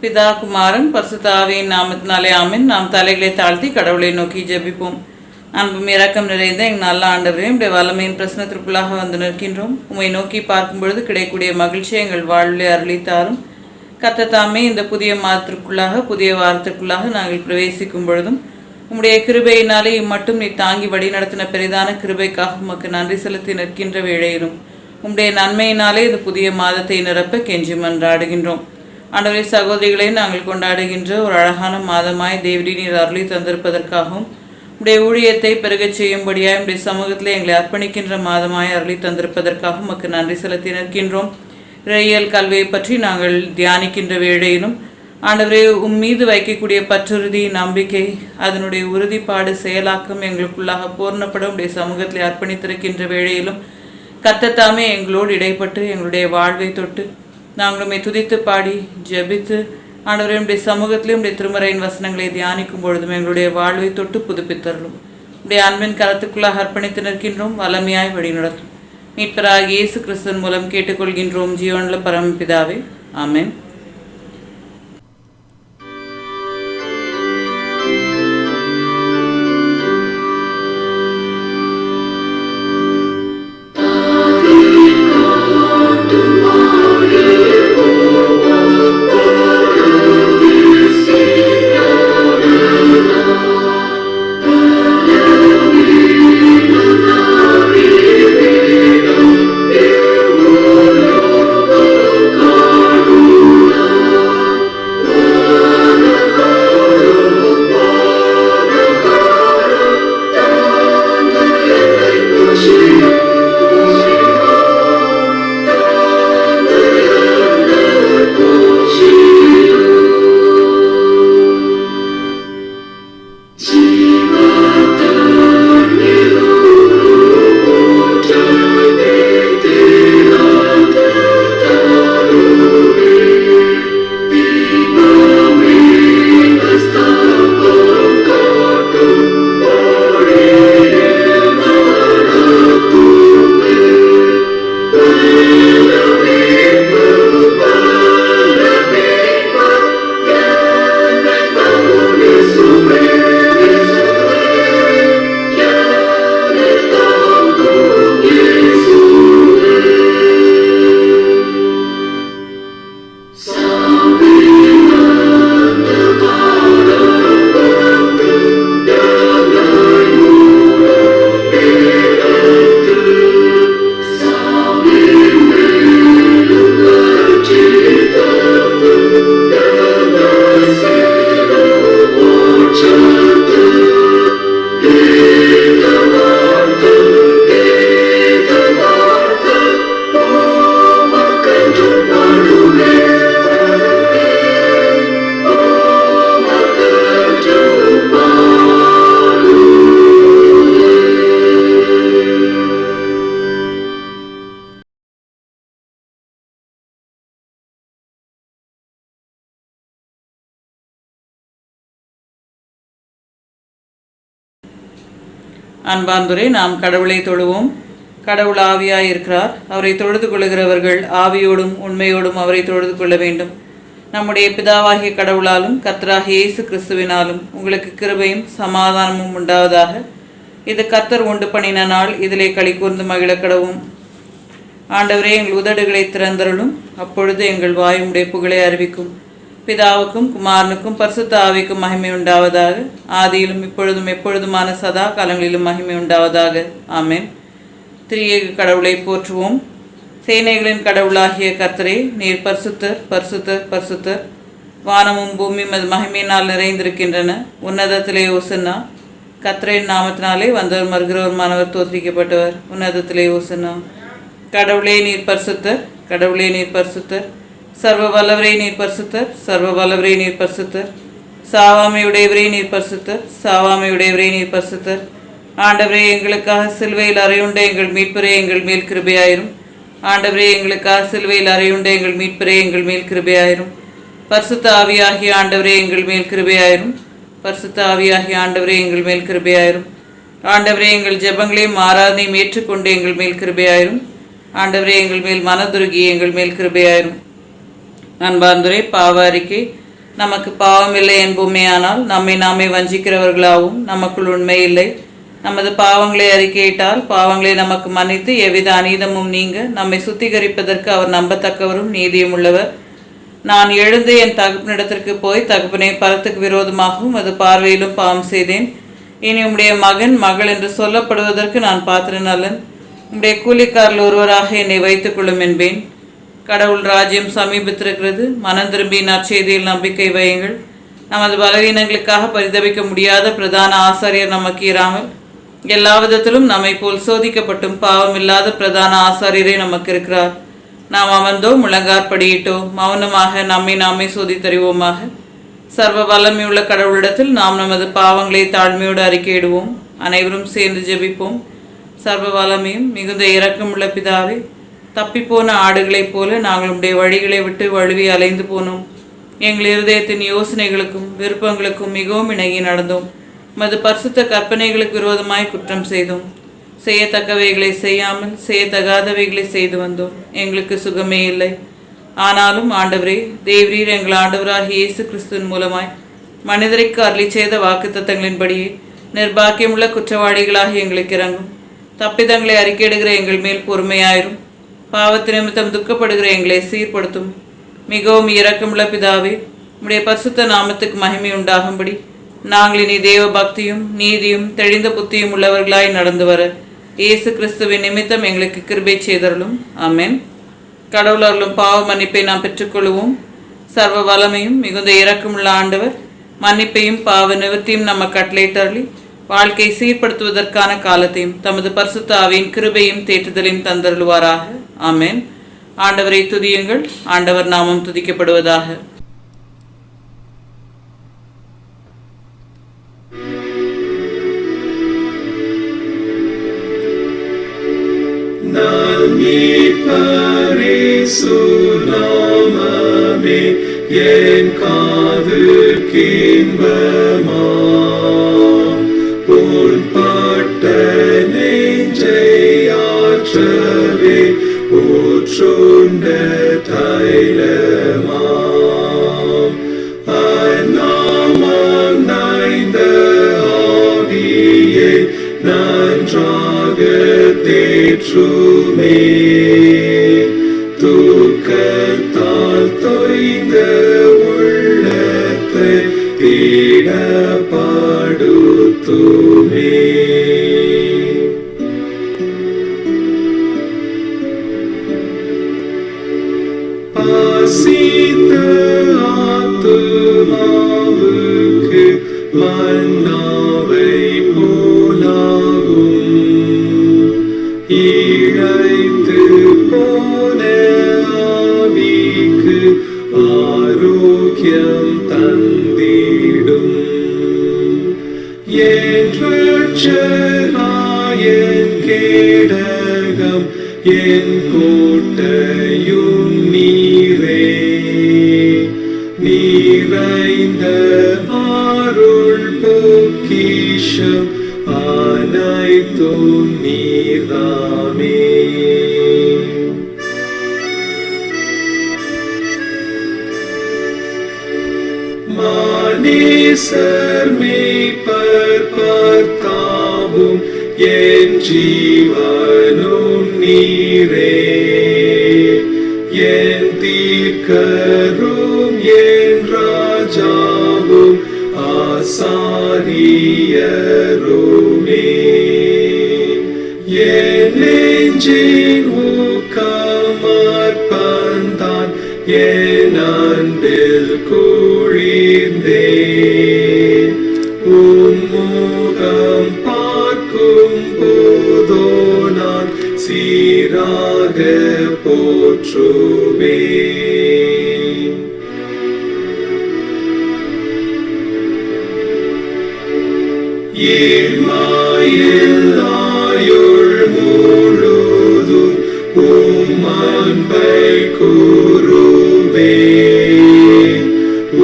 பிதா குமாரன் பரிசுத்த ஆவியின் நாமத்தினாலே ஆமென். நாம் தலைகளை தாழ்த்தி கடவுளை நோக்கி ஜெபிப்போம். அன்பும் இரக்கம் நிறைந்த எங்கள் நல்ல ஆண்டவரே, உடைய வல்லமையின் பிரசனத்திற்குள்ளாக வந்து நிற்கின்றோம். உம்மை நோக்கி பார்க்கும் பொழுது கிடைக்கூடிய மகிழ்ச்சியை எங்கள் வாழ்விலே அருளித்தாரும். கர்த்தர் இந்த புதிய மாதத்திற்குள்ளாக புதிய வாரத்திற்குள்ளாக நாங்கள் பிரவேசிக்கும் பொழுதும் உம்முடைய கிருபையினாலே இம்மட்டும் நீ தாங்கி வழி நடத்தின பெரிதான கிருபைக்காக உமக்கு நன்றி செலுத்தி நிற்கின்ற வேளையிலும் உம்முடைய நன்மையினாலே இந்த புதிய மாதத்தை நிரப்ப கெஞ்சி மன்றாடுகின்றோம். ஆண்டவரே, சகோதரிகளை நாங்கள் கொண்டாடுகின்ற ஒரு அழகான மாதமாய் தேவரீர் நீர் அருளி தந்திருப்பதற்காகவும் உடைய ஊழியத்தை பெருகச் செய்யும்படியாய் உடைய சமூகத்தில் எங்களை அர்ப்பணிக்கின்ற மாதமாய் அருளி தந்திருப்பதற்காக உமக்கு நன்றி செலுத்தி நிற்கின்றோம். இறையியல் கல்வியை பற்றி நாங்கள் தியானிக்கின்ற வேளையிலும் ஆண்டவரே, மீது வைக்கக்கூடிய பற்றுறுதி, நம்பிக்கை, அதனுடைய உறுதிப்பாடு, செயலாக்கம் எங்களுக்குள்ளாக பூர்ணப்பட உடைய சமூகத்தில் அர்ப்பணித்திருக்கின்ற வேளையிலும் கர்த்தர் எங்களோடு இடைப்பட்டு எங்களுடைய வாழ்வை தொட்டு நாங்களுமே துதித்து பாடி ஜெபித்து ஆண்டவரே உடைய சமூகத்திலே உடைய திருமறையின் வசனங்களை தியானிக்கும் பொழுதும் எங்களுடைய வாழ்வை தொட்டு புதுப்பித்தரலும் உடைய அன்பின் கரத்துக்குள்ளாக அர்ப்பணித்து நிற்கின்றோம். வல்லமையாய் வழி நடத்தும் மீட்பராகிய இயேசு கிறிஸ்துவின் மூலம் கேட்டுக்கொள்கின்றோம் ஜீவனுள்ள பரமபிதாவே, ஆமென். அன்பார்ந்தோரே, நாம் கடவுளை தொழுவோம். கடவுள் ஆவியாய் இருக்கிறார். அவரை தொழுது கொள்ளுகிறவர்கள் ஆவியோடும் உண்மையோடும் அவரை தொழுது கொள்ள வேண்டும். நம்முடைய பிதாவாகிய கடவுளாலும் கர்த்தராகிய இயேசு கிறிஸ்துவினாலும் உங்களுக்கு கிருபையும் சமாதானமும் உண்டாவதாக. இது கர்த்தர் உண்டு பண்ணின நாள், இதிலே களி கூர்ந்து மகிழ கடவும். ஆண்டவரே, எங்கள் உதடுகளை திறந்தருளும், அப்பொழுது எங்கள் வாய் உடைய புகழை அறிவிக்கும். பிதாவுக்கும் குமாரனுக்கும் பரிசுத்த ஆவிக்கும் மகிமை உண்டாவதாக. ஆதியிலும் இப்பொழுதும் எப்பொழுதுமான சதா காலங்களிலும் மகிமை உண்டாவதாக. ஆமென். திரியேக கடவுளை போற்றுவோம். சேனைகளின் கடவுளாகிய கர்த்தரே, நீர் பரிசுத்தர், பரிசுத்தர், பரிசுத்தர். வானமும் பூமியும் அது மகிமையினால் நிறைந்திருக்கின்றன. உன்னதத்திலே ஓசன்னா. கர்த்தரின் நாமத்தினாலே வந்தவர் மறுகிறவர் மாணவர் தோற்றிக்கப்பட்டவர். உன்னதத்திலே ஓசன்னா. கடவுளே நீர் பரிசுத்தர், கடவுளே நீர் பரிசுத்தர். சர்வ வல்லவரே நீர் பரிசுத்தர், சர்வ வல்லவரே நீர் பரிசுத்தர். சாவாமையுடையவரே நீர் பரிசுத்தர், சாவாமையுடையவரே நீர் பரிசுத்தர். ஆண்டவரே, எங்களுக்காக சிலுவையில் அறையுண்ட எங்கள் மீட்பரே எங்கள் மேல் கிருபையாயிரும். ஆண்டவரே, எங்களுக்காக சிலுவையில் அறையுண்ட எங்கள் மீட்பரே எங்கள் மேல் கிருபையாயிரும். பரிசுத்த ஆவியாகிய ஆண்டவரே எங்கள் மேல் கிருபையாயிரும். பரிசுத்த ஆவியாகிய ஆண்டவரே எங்கள் மேல் கிருபையாயிரும். ஆண்டவரே, எங்கள் ஜெபங்களையும் ஆராதனையும் ஏற்றுக்கொண்டு எங்கள் மேல் கிருபையாயிரும். ஆண்டவரே, எங்கள் மேல் மனதுருகி எங்கள் மேல் கிருபையாயிரும். அன்பார்ந்தோரே, பாவ அறிக்கை. நமக்கு பாவம் இல்லை என்போமேயானால் நம்மை நாமே வஞ்சிக்கிறவர்களாகவும் நமக்குள் உண்மை இல்லை. நமது பாவங்களை அறிக்கையிட்டால் பாவங்களை நமக்கு மன்னித்து எவ்வித அநீதமும் நீங்க நம்மை சுத்திகரிப்பதற்கு அவர் நம்பத்தக்கவரும் நீதியும் உள்ளவர். நான் எழுந்து என் தகப்பனிடத்திற்கு போய், தகப்பனே, பரத்துக்கு விரோதமாகவும் அது பார்வையிலும் பாவம் செய்தேன். இனி உம்முடைய மகன் மகள் என்று சொல்லப்படுவதற்கு நான் பாத்திரன் அல்லன். உம்முடைய கூலிக்காரில் ஒருவராக என்னை வைத்துக் கொள்ளும் என்பேன். கடவுள் ராஜ்யம் சமீபத்திருக்கிறது. மனம் திரும்பி நற்செய்தியில் நம்பிக்கை வையுங்கள். நமது பலவீனங்களுக்காக பரிதபிக்க முடியாத பிரதான ஆசாரியர் நமக்கு இராமல் எல்லா விதத்திலும் நம்மை போல் சோதிக்கப்பட்டும் பாவமில்லாத பிரதான ஆசாரியரே நமக்கு இருக்கிறார். நாம் அமர்ந்தோ முழங்காற்படியிட்டோ மௌனமாக நம்மை நாமே சோதித்தறிவோமாக. சர்வ வல்லமையுள்ள கடவுளிடத்தில் நாம் நமது பாவங்களை தாழ்மையோடு அறிக்கையிடுவோம். அனைவரும் சேர்ந்து ஜெபிப்போம். சர்வ வல்லமையும் மிகுந்த இரக்கமுள்ள பிதாவே, தப்பிப்போன ஆடுகளைப் போல நாங்கள் உடைய வழிகளை விட்டு வழுவி அலைந்து போனோம். எங்கள் இருதயத்தின் யோசனைகளுக்கும் விருப்பங்களுக்கும் மிகவும் இணங்கி நடந்தோம். மது பரிசுத்த கற்பனைகளுக்கு விரோதமாய் குற்றம் செய்தோம். செய்யத்தக்கவைகளை செய்யாமல் செய்யத்தகாதவைகளை செய்து வந்தோம். எங்களுக்கு சுகமே இல்லை. ஆனாலும் ஆண்டவரே, தேவரீர் எங்கள் ஆண்டவராகிய இயேசு கிறிஸ்துவின் மூலமாய் மனிதருக்கு அருளி செய்த வாக்குத்தத்தங்களின்படியே நிர்பாக்கியமுள்ள குற்றவாளிகளாக எங்களுக்கு இறங்கும். தப்பிதங்களை அறிக்கையிடுகிற எங்கள் மேல் பொறுமையாயிரும். பாவத்து நிமித்தம் துக்கப்படுகிற எங்களை சீர்படுத்தும். மிகவும் இரக்கமுள்ள பிதாவே, உம்முடைய பரிசுத்த நாமத்துக்கு மகிமை உண்டாகும்படி நாங்கள் இனி தேவ பக்தியும் நீதியும் தெளிந்த புத்தியும் உள்ளவர்களாய் நடந்து வர இயேசு கிறிஸ்துவின் நிமித்தம் எங்களுக்கு கிருபை செய்தருளும். ஆமென். கடவுள் அருளும் பாவ மன்னிப்பை நாம் பெற்றுக்கொள்வோம். சர்வ வல்லமையும் மிகுந்த இரக்கமுள்ள ஆண்டவர் மன்னிப்பையும் பாவ நிவர்த்தியும் நம்ம கட்டளையிட்டருளி வாழ்க்கை சீர்படுத்துவதற்கான காலத்தையும் தமது பரிசுத்த ஆவியின் கிருபையும் தேற்றுதலையும் தந்தருளுவாராக. ஆமென். ஆண்டவரை துதியுங்கள். ஆண்டவர் நாமம் துதிக்கப்படுவதாக. நாமே என் காதுக்கு இன்பமா பொன்பட்ட நெஞ்சை ஆற்றவே ஊற்றுண்ட தைலமாம் அந்நாமம் நைந்த ஆவியை நன்றாக தேற்றுமே தூக்கத்தால் தொய்ந்த உள்ளத்தை திடப்படுத்துமே. பசித்த ஆத்துமாவுக்கு மன்னாவை போலாகும் இழைத்து போன ஆவிக்கு ஆரோக்கியம் தந்திடும். என் ரட்சகன் கேடகம் என் கோட்டையும் நீரே நிறைந்த அருள் பொக்கிஷம் அனைத்தும் நீர்தாமே. மானேசர் மேய்ப்பர் பார்த்தாவும் என் ஜீவனும் நீரே என் தீர்க்கரும் என் ராஜாவும் ஆசாரியருமே. என் நெஞ்சின் ஊக்கமார்ப்பந்தான் என் அன்பில் குளிர்ந்தேன். உன்முகம் பார்க்கும் போதோ நான் சீராக போற்றுவேன். ஆயுள் முழுதும் உம் அன்பை கூறுவேன்.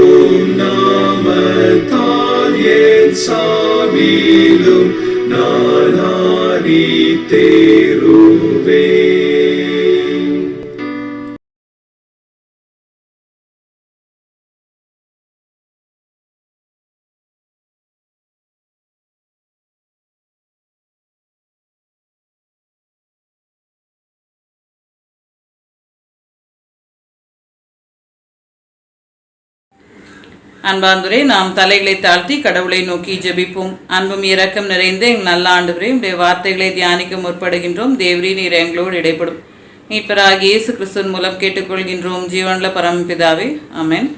உம் நாமத்தால் என் சாவிலும் நான் தேறுவேன். அன்பார்ந்தவரே, நாம் தலைகளை தாழ்த்தி கடவுளை நோக்கி ஜெபிப்போம். அன்பும் இரக்கம் நிறைந்த எங்கள் நல்ல ஆண்டவரே, உடைய வார்த்தைகளை தியானிக்க முற்படுகின்றோம். தேவரீ, நீர் எங்களோடு இடைப்படும். மீட்பராகிய இயேசு கிறிஸ்துவின் மூலம் கேட்டுக்கொள்கின்றோம் ஜீவனுள்ள பரமபிதாவே, ஆமென்.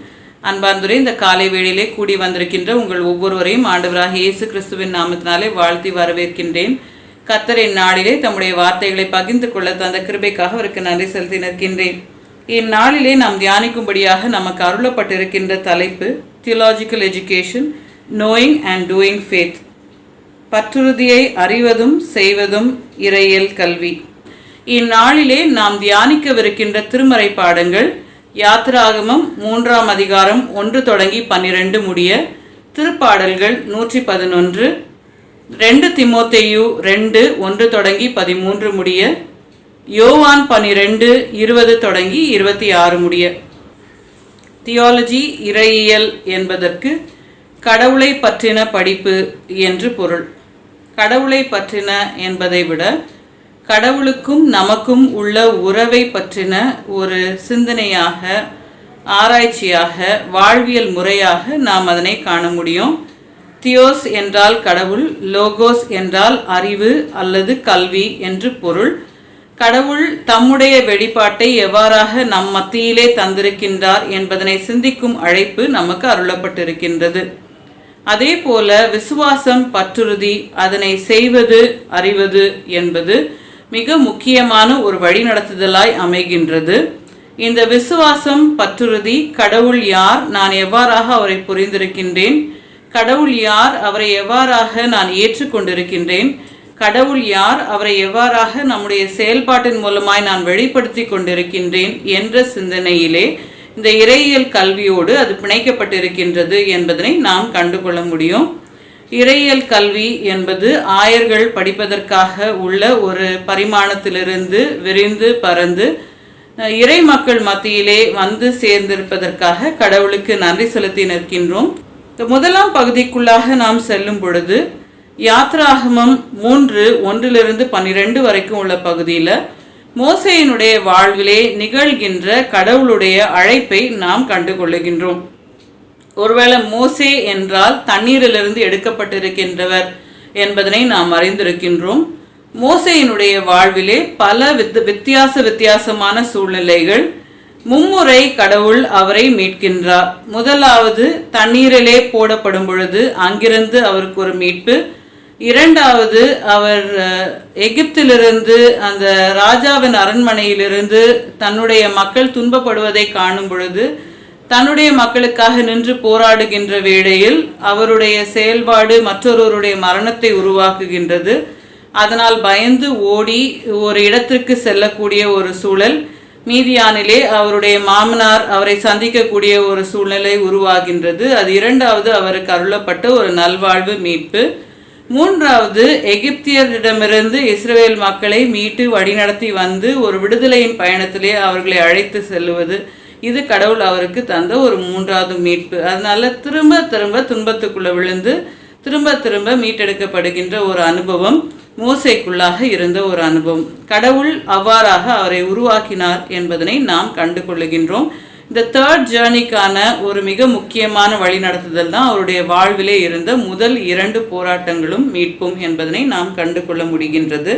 அன்பார்ந்தவரே, இந்த காலை வேளையிலே கூடி வந்திருக்கின்ற உங்கள் ஒவ்வொருவரையும் ஆண்டவராகிய இயேசு கிறிஸ்துவின் நாமத்தினாலே வாழ்த்தி வரவேற்கின்றேன். கர்த்தர் இந்நாளிலே தம்முடைய வார்த்தைகளை பகிர்ந்து கொள்ள தந்த கிருபைக்காக அவருக்கு நன்றி செலுத்தி நிற்கின்றேன். இந்நாளிலே நாம் தியானிக்கும்படியாக நமக்கு அருளப்பட்டிருக்கின்ற தலைப்பு theological education, knowing and doing faith. பற்றுறுதியை அறிவதும் செய்வதும் இறையியல் கல்வி. இந்நாளிலே நாம் தியானிக்கவிருக்கின்ற திருமறை பாடங்கள் யாத்திராகமம் 3ஆம் அதிகாரம் 1 தொடங்கி 12 முடிய, திருப்பாடல்கள் 111, 2 தீமோத்தேயு 2 1 தொடங்கி 13 முடிய, யோவான் 12 20 தொடங்கி 26 முடிய. தியாலஜி இறையியல் என்பதற்கு கடவுளை பற்றின படிப்பு என்று பொருள். கடவுளை பற்றின என்பதை விட கடவுளுக்கும் நமக்கும் உள்ள உறவை பற்றின ஒரு சிந்தனையாக, ஆராய்ச்சியாக, வாழ்வியல் முறையாக நாம் அதனை காண முடியும். தியோஸ் என்றால் கடவுள், லோகோஸ் என்றால் அறிவு அல்லது கல்வி என்று பொருள். கடவுள் தம்முடைய வெளிப்பாட்டை எவ்வாறாக நம் மத்தியிலே தந்திருக்கின்றார் என்பதனை சிந்திக்கும் அழைப்பு நமக்கு அருளப்பட்டிருக்கின்றது. அதே போல விசுவாசம், பற்றுறுதி, அதனை செய்வது, அறிவது என்பது மிக முக்கியமான ஒரு வழிநடத்துதலாய் அமைகின்றது. இந்த விசுவாசம், பற்றுறுதி, கடவுள் யார், நான் எவ்வாறாக அவரை புரிந்திருக்கின்றேன், கடவுள் யார், அவரை எவ்வாறாக நான் ஏற்றுக்கொண்டிருக்கின்றேன், கடவுள் யார், அவரை எவ்வாறாக நம்முடைய செயல்பாட்டின் மூலமாய் நான் வெளிப்படுத்தி கொண்டிருக்கின்றேன் என்ற சிந்தனையிலே இந்த இறையியல் கல்வியோடு அது பிணைக்கப்பட்டிருக்கின்றது என்பதனை நாம் கண்டுகொள்ள முடியும். இறையியல் கல்வி என்பது ஆயர்கள் படிப்பதற்காக உள்ள ஒரு பரிமாணத்திலிருந்து விரிந்து பறந்து இறை மக்கள் மத்தியிலே வந்து சேர்ந்திருப்பதற்காக கடவுளுக்கு நன்றி செலுத்தி நிற்கின்றோம். முதலாம் பகுதிக்குள்ளாக நாம் செல்லும் பொழுது யாத்திராகமம் 3 1 12 வரைக்கும் உள்ள பகுதியில் மோசேயினுடைய வாழ்விலே நிகழ்கின்ற கடவுளுடைய அழைப்பை நாம் கண்டுகொள்ளுகின்றோம். ஒருவேளை மோசே என்றால் தண்ணீரிலிருந்து எடுக்கப்பட்டிருக்கின்றவர் என்பதனை நாம் அறிந்திருக்கின்றோம். மோசேயினுடைய வாழ்விலே பல வித்தியாசமான சூழ்நிலைகள். மும்முறை கடவுள் அவரை மீட்கின்றார். முதலாவது தண்ணீரிலே போடப்படும் பொழுது அங்கிருந்து அவருக்கு ஒரு மீட்பு. இரண்டாவது, அவர் எகிப்திலிருந்து, அந்த ராஜாவின் அரண்மனையிலிருந்து தன்னுடைய மக்கள் துன்பப்படுவதை காணும் பொழுது தன்னுடைய மக்களுக்காக நின்று போராடுகின்ற வேளையில் அவருடைய செயல்பாடு மற்றொருவருடைய மரணத்தை உருவாக்குகின்றது. அதனால் பயந்து ஓடி ஒரு இடத்திற்கு செல்லக்கூடிய ஒரு சூழல். மீதியானிலே அவருடைய மாமனார் அவரை சந்திக்கக்கூடிய ஒரு சூழ்நிலை உருவாகின்றது. அது இரண்டாவது அவருக்கு அருளப்பட்ட ஒரு நல்வாழ்வு மீட்பு. மூன்றாவது, எகிப்தியரிடமிருந்து இஸ்ரவேல் மக்களை மீட்டு வழிநடத்தி வந்து ஒரு விடுதலையின் பயணத்திலே அவர்களை அழைத்து செல்லுவது. இது கடவுள் அவருக்கு தந்த ஒரு மூன்றாவது மீட்பு. அதனால திரும்ப திரும்ப துன்பத்துக்குள்ள விழுந்து திரும்ப மீட்டெடுக்கப்படுகின்ற ஒரு அனுபவம் மோசேக்குள்ளாக இருந்த ஒரு அனுபவம். கடவுள் அவ்வாறாக அவரை உருவாக்கினார் என்பதனை நாம் கண்டு கொள்ளுகின்றோம். இந்த தேர்ட் ஜேர்னிக்கான ஒரு மிக முக்கியமான வழிநடத்துதல் தான் அவருடைய வாழ்விலே இருந்த முதல் 2 போராட்டங்களும் மீட்பும் என்பதனை நாம் கண்டு கொள்ள முடிகின்றது.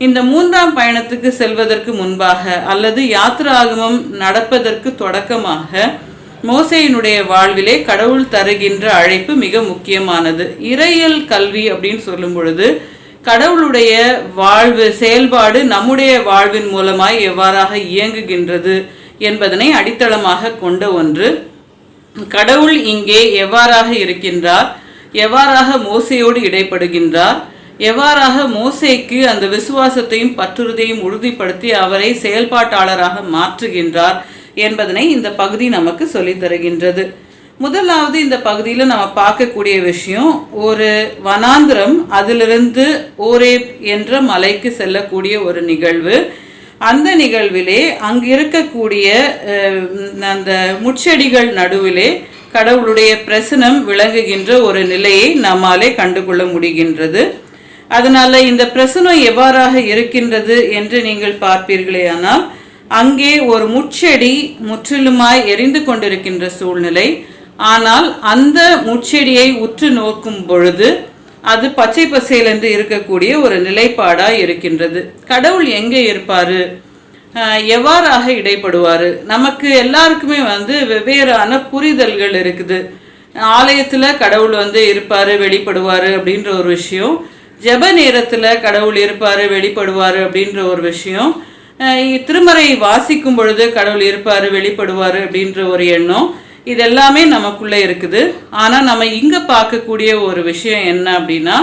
இந்த 3ஆம் பயணத்துக்கு செல்வதற்கு முன்பாக அல்லது யாத்திராகமம் நடப்பதற்கு தொடக்கமாக மோசேயினுடைய வாழ்விலே கடவுள் தருகின்ற அழைப்பு மிக முக்கியமானது. இறையியல் கல்வி அப்படின்னு சொல்லும் பொழுது கடவுளுடைய வாழ்வு செயல்பாடு நம்முடைய வாழ்வின் மூலமாய் எவ்வாறாக இயங்குகின்றது என்பதனை அடித்தளமாக கொண்ட ஒன்று. கடவுள் இங்கே எவ்வாறாக இருக்கின்றார், எவ்வாறாக மோசேயோடு இடைப்படுகின்றார், எவ்வாறாக மோசேக்கு அந்த விசுவாசத்தையும் பற்றுறுதியையும் உறுதிப்படுத்தி அவரை செயல்பாட்டாளராக மாற்றுகின்றார் என்பதனை இந்த பகுதி நமக்கு சொல்லித் தருகின்றது. முதலாவது இந்த பகுதியில் நம்ம பார்க்கக்கூடிய விஷயம், ஒரு வனாந்திரம், அதிலிருந்து ஓரேப் என்ற மலைக்கு செல்லக்கூடிய ஒரு நிகழ்வு. அந்த நிகழ்விலே அங்கு இருக்கக்கூடிய அந்த முட்செடிகள் நடுவிலே கடவுளுடைய பிரசனம் விளங்குகின்ற ஒரு நிலையை நம்மாலே கண்டுகொள்ள முடிகின்றது. அதனால இந்த பிரசனம் எவ்வாறாக இருக்கின்றது என்று நீங்கள் பார்ப்பீர்களே, ஆனால் அங்கே ஒரு முட்செடி முற்றிலுமாய் எரிந்து கொண்டிருக்கின்ற சூழ்நிலை. ஆனால் அந்த முட்செடியை உற்று நோக்கும் பொழுது அது பச்சை பசேல் என்று இருக்கக்கூடிய ஒரு நிலைப்பாடாக இருக்கின்றது. கடவுள் எங்கே இருப்பார், எவ்வாறாக இடைப்படுவார்? நமக்கு எல்லாருக்குமே வெவ்வேறான புரிதல்கள் இருக்குது. ஆலயத்தில் கடவுள் இருப்பார் வெளிப்படுவார் அப்படின்ற ஒரு விஷயம், ஜெப நேரத்தில் கடவுள் இருப்பார் வெளிப்படுவார் அப்படின்ற ஒரு விஷயம், திருமறை வாசிக்கும் பொழுது கடவுள் இருப்பார் வெளிப்படுவார் அப்படின்ற ஒரு எண்ணம், இதெல்லாமே நமக்குள்ளே இருக்குது. ஆனால் நம்ம இங்கே பார்க்கக்கூடிய ஒரு விஷயம் என்ன அப்படின்னா,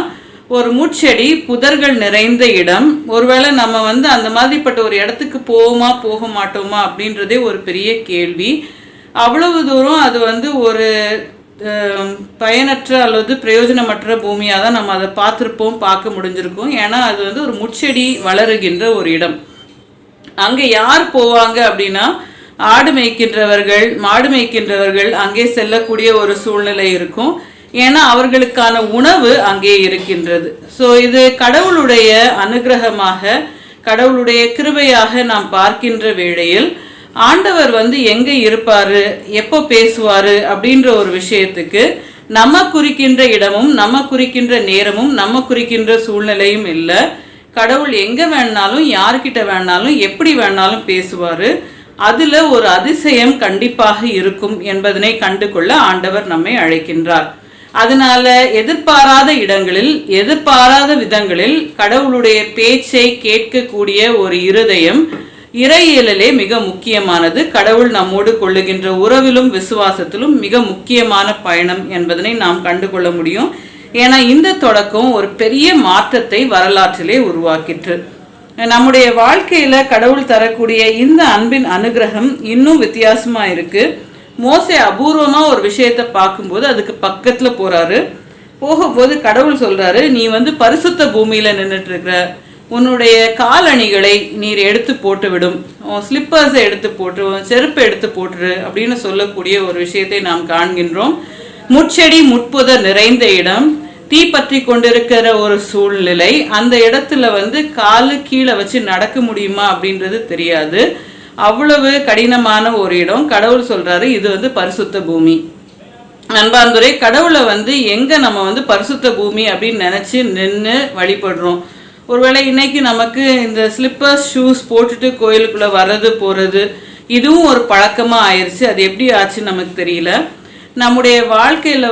ஒரு முட்செடி புதர்கள் நிறைந்த இடம். ஒருவேளை நம்ம அந்த மாதிரிப்பட்ட ஒரு இடத்துக்கு போவோமா போக மாட்டோமா அப்படின்றதே ஒரு பெரிய கேள்வி. அவ்வளவு தூரம் அது ஒரு பயனற்ற அல்லது பிரயோஜனமற்ற பூமியாக தான் நம்ம அதை பார்த்துருப்போம், பார்க்க முடிஞ்சிருக்கோம். ஏன்னா அது ஒரு முட்செடி வளருகின்ற ஒரு இடம். அங்கே யார் போவாங்க அப்படின்னா, ஆடு மேய்க்கின்றவர்கள், மாடு மேய்க்கின்றவர்கள் அங்கே செல்லக்கூடிய ஒரு சூழ்நிலை இருக்கும். ஏன்னா அவர்களுக்கான உணவு அங்கே இருக்கின்றது. ஸோ இது கடவுளுடைய அனுகிரகமாக, கடவுளுடைய கிருபையாக நாம் பார்க்கின்ற வேளையில் ஆண்டவர் எங்கே இருப்பார், எப்போ பேசுவார் அப்படின்ற ஒரு விஷயத்துக்கு நம்ம குறிக்கின்ற இடமும் நம்ம குறிக்கின்ற நேரமும் நம்ம குறிக்கின்ற சூழ்நிலையும் இல்லை. கடவுள் எங்கே வேணாலும் யார்கிட்ட வேணாலும் எப்படி வேணாலும் பேசுவார். அதில் ஒரு அதிசயம் கண்டிப்பாக இருக்கும் என்பதனை கண்டு கொள்ள ஆண்டவர் நம்மை அழைக்கின்றார். அதனால எதிர்பாராத இடங்களில் எதிர்பாராத விதங்களில் கடவுளுடைய பேச்சை கேட்கக்கூடிய ஒரு இருதயம் இறையியலிலே மிக முக்கியமானது. கடவுள் நம்மோடு கொள்ளுகின்ற உறவிலும் விசுவாசத்திலும் மிக முக்கியமான பயணம் என்பதனை நாம் கண்டுகொள்ள முடியும். ஏன்னா இந்த தொடக்கம் ஒரு பெரிய மாற்றத்தை வரலாற்றிலே உருவாக்கிற்று. நம்முடைய வாழ்க்கையில கடவுள் தரக்கூடிய இந்த அன்பின் அனுகிரகம் இன்னும் வித்தியாசமா இருக்கு. மோசே அபூர்வமா ஒரு விஷயத்தை பார்க்கும்போது அதுக்கு பக்கத்துல போறாரு. போகும்போது கடவுள் சொல்றாரு, நீ பரிசுத்த பூமியில நின்றுட்டு இருக்கிற, உன்னுடைய காலணிகளை நீர் எடுத்து போட்டு விடும், ஸ்லிப்பர்ஸை எடுத்து போட்டு, செருப்பை எடுத்து போட்டுரு அப்படின்னு சொல்லக்கூடிய ஒரு விஷயத்தை நாம் காண்கின்றோம். முட்செடி முட்புதர் நிறைந்த இடம், தீ பற்றி கொண்டிருக்கிற ஒரு சூழ்நிலை. அந்த இடத்துல காலு கீழே வச்சு நடக்க முடியுமா அப்படின்றது தெரியாது. அவ்வளவு கடினமான ஒரு இடம். கடவுள் சொல்றாரு, இது பரிசுத்த பூமி. அன்பார்ந்தோரே, கடவுளை எங்க நம்ம பரிசுத்த பூமி அப்படின்னு நினைச்சு நின்று வழிபடுறோம். ஒருவேளை இன்னைக்கு நமக்கு இந்த ஸ்லிப்பர்ஸ் ஷூஸ் போட்டுட்டு கோயிலுக்குள்ள வர்றது போறது இதுவும் ஒரு பழக்கமா ஆயிடுச்சு. அது எப்படி ஆச்சுன்னு நமக்கு தெரியல. நம்முடைய வாழ்க்கையில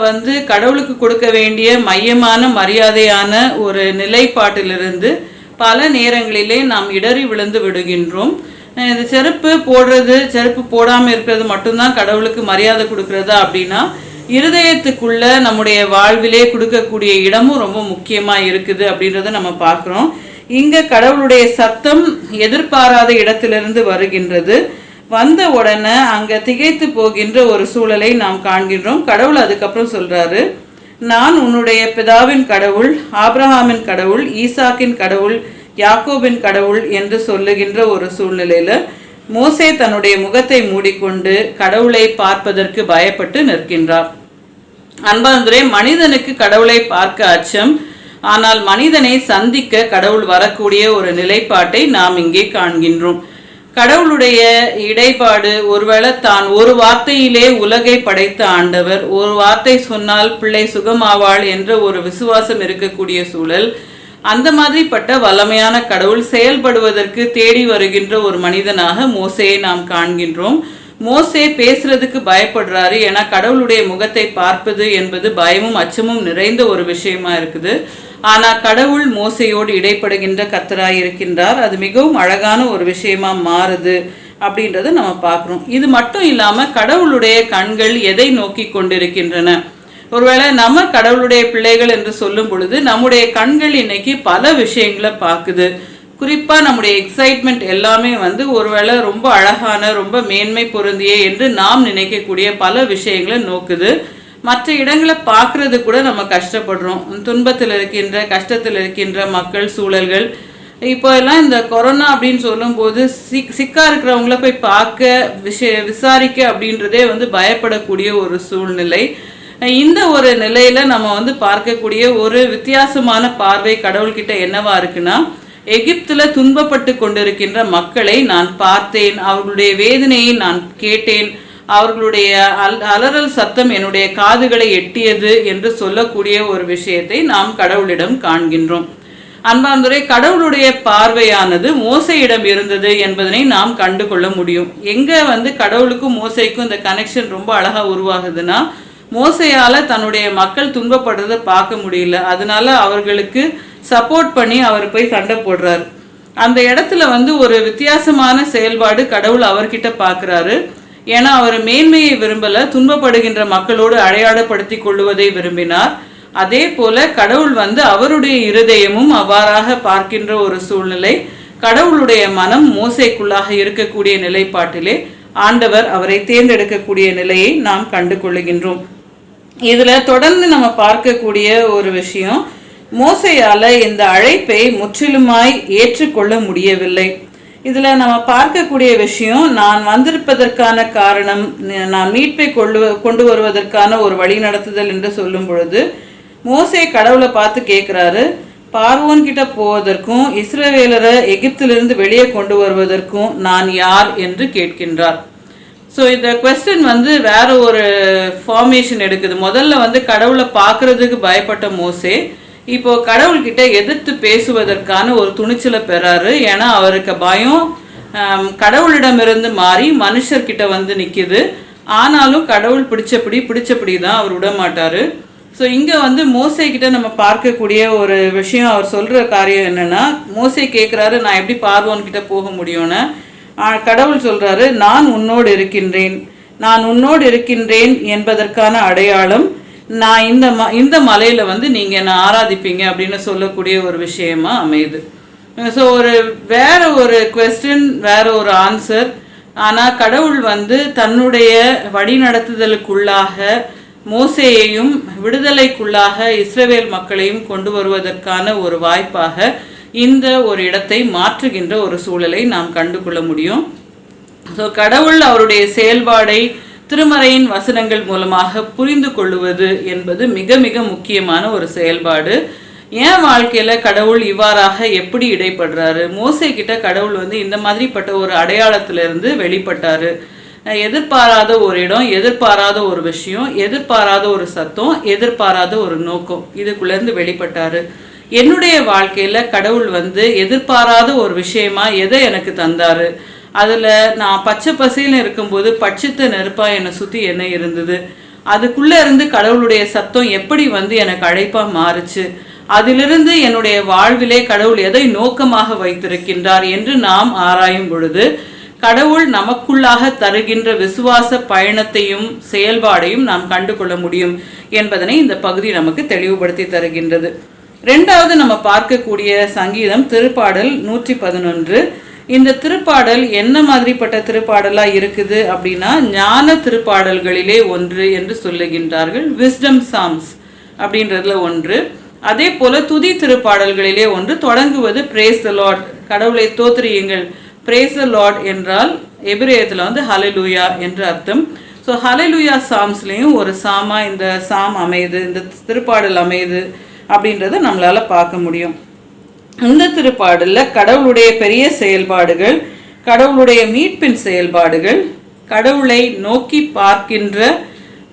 கடவுளுக்கு கொடுக்க வேண்டிய மையமான மரியாதையான ஒரு நிலைப்பாட்டிலிருந்து பல நேரங்களிலே நாம் இடறி விழுந்து விடுகின்றோம். இந்த செருப்பு போடுறது, செருப்பு போடாமல் இருக்கிறது மட்டும்தான் கடவுளுக்கு மரியாதை கொடுக்கறதா அப்படின்னா, இருதயத்துக்குள்ள நம்முடைய வாழ்விலே கொடுக்கக்கூடிய இடமும் ரொம்ப முக்கியமாக இருக்குது அப்படின்றத நம்ம பார்க்குறோம். இங்கே கடவுளுடைய சத்தம் எதிர்பாராத இடத்திலிருந்து வருகின்றது. வந்த உடனே அங்கே திகைத்து போகின்ற ஒரு சூழலை நாம் காண்கின்றோம். கடவுள் அதுக்கப்புறம் சொல்றாரு, நான் உன்னுடைய பிதாவின் கடவுள், ஆபிரகாமின் கடவுள், ஈசாக்கின் கடவுள், யாக்கோபின் கடவுள் என்று சொல்லுகின்ற ஒரு சூழ்நிலையில மோசே தன்னுடைய முகத்தை மூடிக்கொண்டு கடவுளை பார்ப்பதற்கு பயப்பட்டு நிற்கின்றார். அன்பார்ந்தவரே, மனிதனுக்கு கடவுளை பார்க்க அச்சம், ஆனால் மனிதனை சந்திக்க கடவுள் வரக்கூடிய ஒரு நிலைப்பாட்டை நாம் இங்கே காண்கின்றோம். கடவுளுடைய இடைப்பாடு, ஒருவேளை தான் ஒரு வார்த்தையிலே உலகை படைத்த ஆண்டவர், ஒரு வார்த்தை சொன்னால் பிள்ளை சுகமாவாள் என்ற ஒரு விசுவாசம் இருக்கக்கூடிய சூழல், அந்த மாதிரிப்பட்ட வல்லமையான கடவுள் செயல்படுவதற்கு தேடி வருகின்ற ஒரு மனிதனாக மோசேயை நாம் காண்கின்றோம். மோசே பேசுறதுக்கு பயப்படுறாரு. ஏன்னா கடவுளுடைய முகத்தை பார்ப்பது என்பது பயமும் அச்சமும் நிறைந்த ஒரு விஷயமா இருக்குது. ஆனா கடவுள் மோசையோடு இடைப்படுகின்ற கர்த்தராய் இருக்கின்றார். அது மிகவும் அழகான ஒரு விஷயமா மாறுது அப்படின்றத நம்ம பார்க்குறோம். இது மட்டும் இல்லாம கடவுளுடைய கண்கள் எதை நோக்கி கொண்டிருக்கின்றன? ஒருவேளை நம்ம கடவுளுடைய பிள்ளைகள் என்று சொல்லும் பொழுது நம்முடைய கண்கள் இன்னைக்கு பல விஷயங்களை பார்க்குது. குறிப்பாக நம்முடைய எக்ஸைட்மெண்ட் எல்லாமே ஒருவேளை ரொம்ப அழகான, ரொம்ப மேன்மை பொருந்திய என்று நாம் நினைக்கக்கூடிய பல விஷயங்களை நோக்குது. மற்ற இடங்களை பார்க்கறது கூட நம்ம கஷ்டப்படுறோம். துன்பத்தில் இருக்கின்ற, கஷ்டத்தில் இருக்கின்ற மக்கள், சூழல்கள். இப்போ எல்லாம் இந்த கொரோனா அப்படின்னு சொல்லும்போது சிக்கா இருக்கிறவங்கள போய் பார்க்க, விசாரிக்க அப்படின்றதே பயப்படக்கூடிய ஒரு சூழ்நிலை. இந்த ஒரு நிலையில நம்ம பார்க்கக்கூடிய ஒரு வித்தியாசமான பார்வை கடவுள்கிட்ட என்னவா இருக்குன்னா, எகிப்துல துன்பப்பட்டு கொண்டிருக்கின்ற மக்களை நான் பார்த்தேன், அவர்களுடைய வேதனையை நான் கேட்டேன், அவர்களுடைய அலறல் சத்தம் என்னுடைய காதுகளை எட்டியது என்று சொல்லக்கூடிய ஒரு விஷயத்தை நாம் கடவுளிடம் காண்கின்றோம். அன்பார்ந்தோரே, கடவுளுடைய பார்வையானது மோசையிடம் இருந்தது என்பதனை நாம் கண்டு கொள்ள முடியும். எங்கே கடவுளுக்கும் மோசைக்கும் இந்த கனெக்ஷன் ரொம்ப அழகாக உருவாகுதுன்னா, மோசையால் தன்னுடைய மக்கள் துன்பப்படுறதை பார்க்க முடியல, அதனால அவர்களுக்கு சப்போர்ட் பண்ணி அவர் போய் சண்டை போடுறாரு. அந்த இடத்துல ஒரு வித்தியாசமான செயல்பாடு கடவுள் அவர்கிட்ட பார்க்குறாரு. ஏன்னா அவர் மேன்மையை விரும்பலை, துன்பப்படுகின்ற மக்களோடு அடையாளப்படுத்தி கொள்வதை விரும்பினார். அதே போல கடவுள் அவருடைய இருதயமும் அவ்வாறாக பார்க்கின்ற ஒரு சூழ்நிலை. கடவுளுடைய மனம் மோசைக்குள்ளாக இருக்கக்கூடிய நிலைப்பாட்டிலே ஆண்டவர் அவரை தேர்ந்தெடுக்கக்கூடிய நிலையை நாம் கண்டு கொள்ளுகின்றோம். இதுல தொடர்ந்து நம்ம பார்க்கக்கூடிய ஒரு விஷயம், மோசையால இந்த அழைப்பை முற்றிலுமாய் ஏற்றுக்கொள்ள முடியவில்லை. இதுல நம்ம பார்க்கக்கூடிய விஷயம், நான் வந்திருப்பதற்கான காரணம், நான் மீட்பை கொண்டு வருவதற்கான ஒரு வழி நடத்துதல் என்று சொல்லும் பொழுது, மோசே கடவுளை பார்த்து கேட்குறாரு, பார்வோன் கிட்ட போவதற்கும் இஸ்ரவேலரை எகிப்திலிருந்து வெளியே கொண்டு வருவதற்கும் நான் யார் என்று கேட்கின்றார். ஸோ இந்த கொஸ்டின் வேற ஒரு ஃபார்மேஷன் எடுக்குது. முதல்ல கடவுளை பார்க்கறதுக்கு பயப்பட்ட மோசே இப்போ கடவுள்கிட்ட எதிர்த்து பேசுவதற்கான ஒரு துணிச்சலை பெறாரு. ஏன்னா அவருக்கு பயம் கடவுளிடமிருந்து மாறி மனுஷர்கிட்ட நிற்கிது. ஆனாலும் கடவுள் பிடிச்சபடி தான் அவர் விட மாட்டாரு. ஸோ இங்கே மோசே கிட்ட நம்ம பார்க்கக்கூடிய ஒரு விஷயம், அவர் சொல்கிற காரியம் என்னென்னா, மோசே கேட்குறாரு, நான் எப்படி பார்வோன்கிட்ட போக முடியும்னு. கடவுள் சொல்கிறாரு, நான் உன்னோடு இருக்கின்றேன் என்பதற்கான அடையாளம் நான் இந்த மலையில் நீங்கள் என்னை ஆராதிப்பீங்க அப்படின்னு சொல்லக்கூடிய ஒரு விஷயமா அமையுது. ஸோ வேற ஒரு கொஸ்டின், வேற ஒரு ஆன்சர். ஆனால் கடவுள் தன்னுடைய வழிநடத்துதலுக்குள்ளாக மோசேயையும் விடுதலைக்குள்ளாக இஸ்ரவேல் மக்களையும் கொண்டு வருவதற்கான ஒரு வாய்ப்பாக இந்த ஒரு இடத்தை மாற்றுகின்ற ஒரு சூழலை நாம் கண்டு கொள்ள முடியும். ஸோ கடவுள் அவருடைய செயல்பாடை திருமறையின் வசனங்கள் மூலமாக புரிந்து கொள்ளுவது என்பது மிக மிக முக்கியமான ஒரு செயல்பாடு. என் வாழ்க்கையில் கடவுள் இவ்வாறாக எப்படி இடைப்படுறாரு? மோசே கிட்ட கடவுள் இந்த மாதிரிப்பட்ட ஒரு அடையாளத்திலிருந்து வெளிப்பட்டாரு. எதிர்பாராத ஒரு இடம், எதிர்பாராத ஒரு விஷயம், எதிர்பாராத ஒரு சத்தம், எதிர்பாராத ஒரு நோக்கம், இதுக்குள்ளேருந்து வெளிப்பட்டாரு. என்னுடைய வாழ்க்கையில் கடவுள் எதிர்பாராத ஒரு விஷயமா எதை எனக்கு தந்தாரு? அதில் நான் பச்சை பசையில் இருக்கும்போது பட்சித்த நெருப்பாக என்னை சுற்றி என்ன இருந்தது? அதுக்குள்ளே இருந்து கடவுளுடைய சத்தம் எப்படி எனக்கு அழைப்பாக மாறுச்சு? அதிலிருந்து என்னுடைய வாழ்விலே கடவுள் எதை நோக்கமாக வைத்திருக்கின்றார் என்று நாம் ஆராயும் பொழுது கடவுள் நமக்குள்ளாக தருகின்ற விசுவாச பயணத்தையும் செயல்பாடையும் நாம் கண்டு கொள்ள முடியும் என்பதனை இந்த பகுதி நமக்கு தெளிவுபடுத்தி தருகின்றது. ரெண்டாவது நம்ம பார்க்கக்கூடிய சங்கீதம் திருப்பாடல் 111. இந்த திருப்பாடல் என்ன மாதிரிப்பட்ட திருப்பாடலாக இருக்குது அப்படின்னா, ஞான திருப்பாடல்களிலே ஒன்று என்று சொல்லுகின்றார்கள். விஸ்டம் சாம்ஸ் அப்படின்றதுல ஒன்று. அதே போல துதி திருப்பாடல்களிலே ஒன்று. தொடங்குவது பிரேஸ் தி லார்ட், கடவுளை தோத்திரியுங்கள். பிரேஸ் தி லார்ட் என்றால் எபிரேயத்தில் ஹல்லேலூயா என்று அர்த்தம். ஸோ ஹல்லேலூயா சாம்ஸ்லேயும் ஒரு சாமா இந்த சாம் அமையுது, இந்த திருப்பாடல் அமையுது அப்படின்றத நம்மளால பார்க்க முடியும். இந்த திருப்பாடலில் கடவுளுடைய பெரிய செயல்பாடுகள், கடவுளுடைய மீட்பின் செயல்பாடுகள், கடவுளை நோக்கி பார்க்கின்ற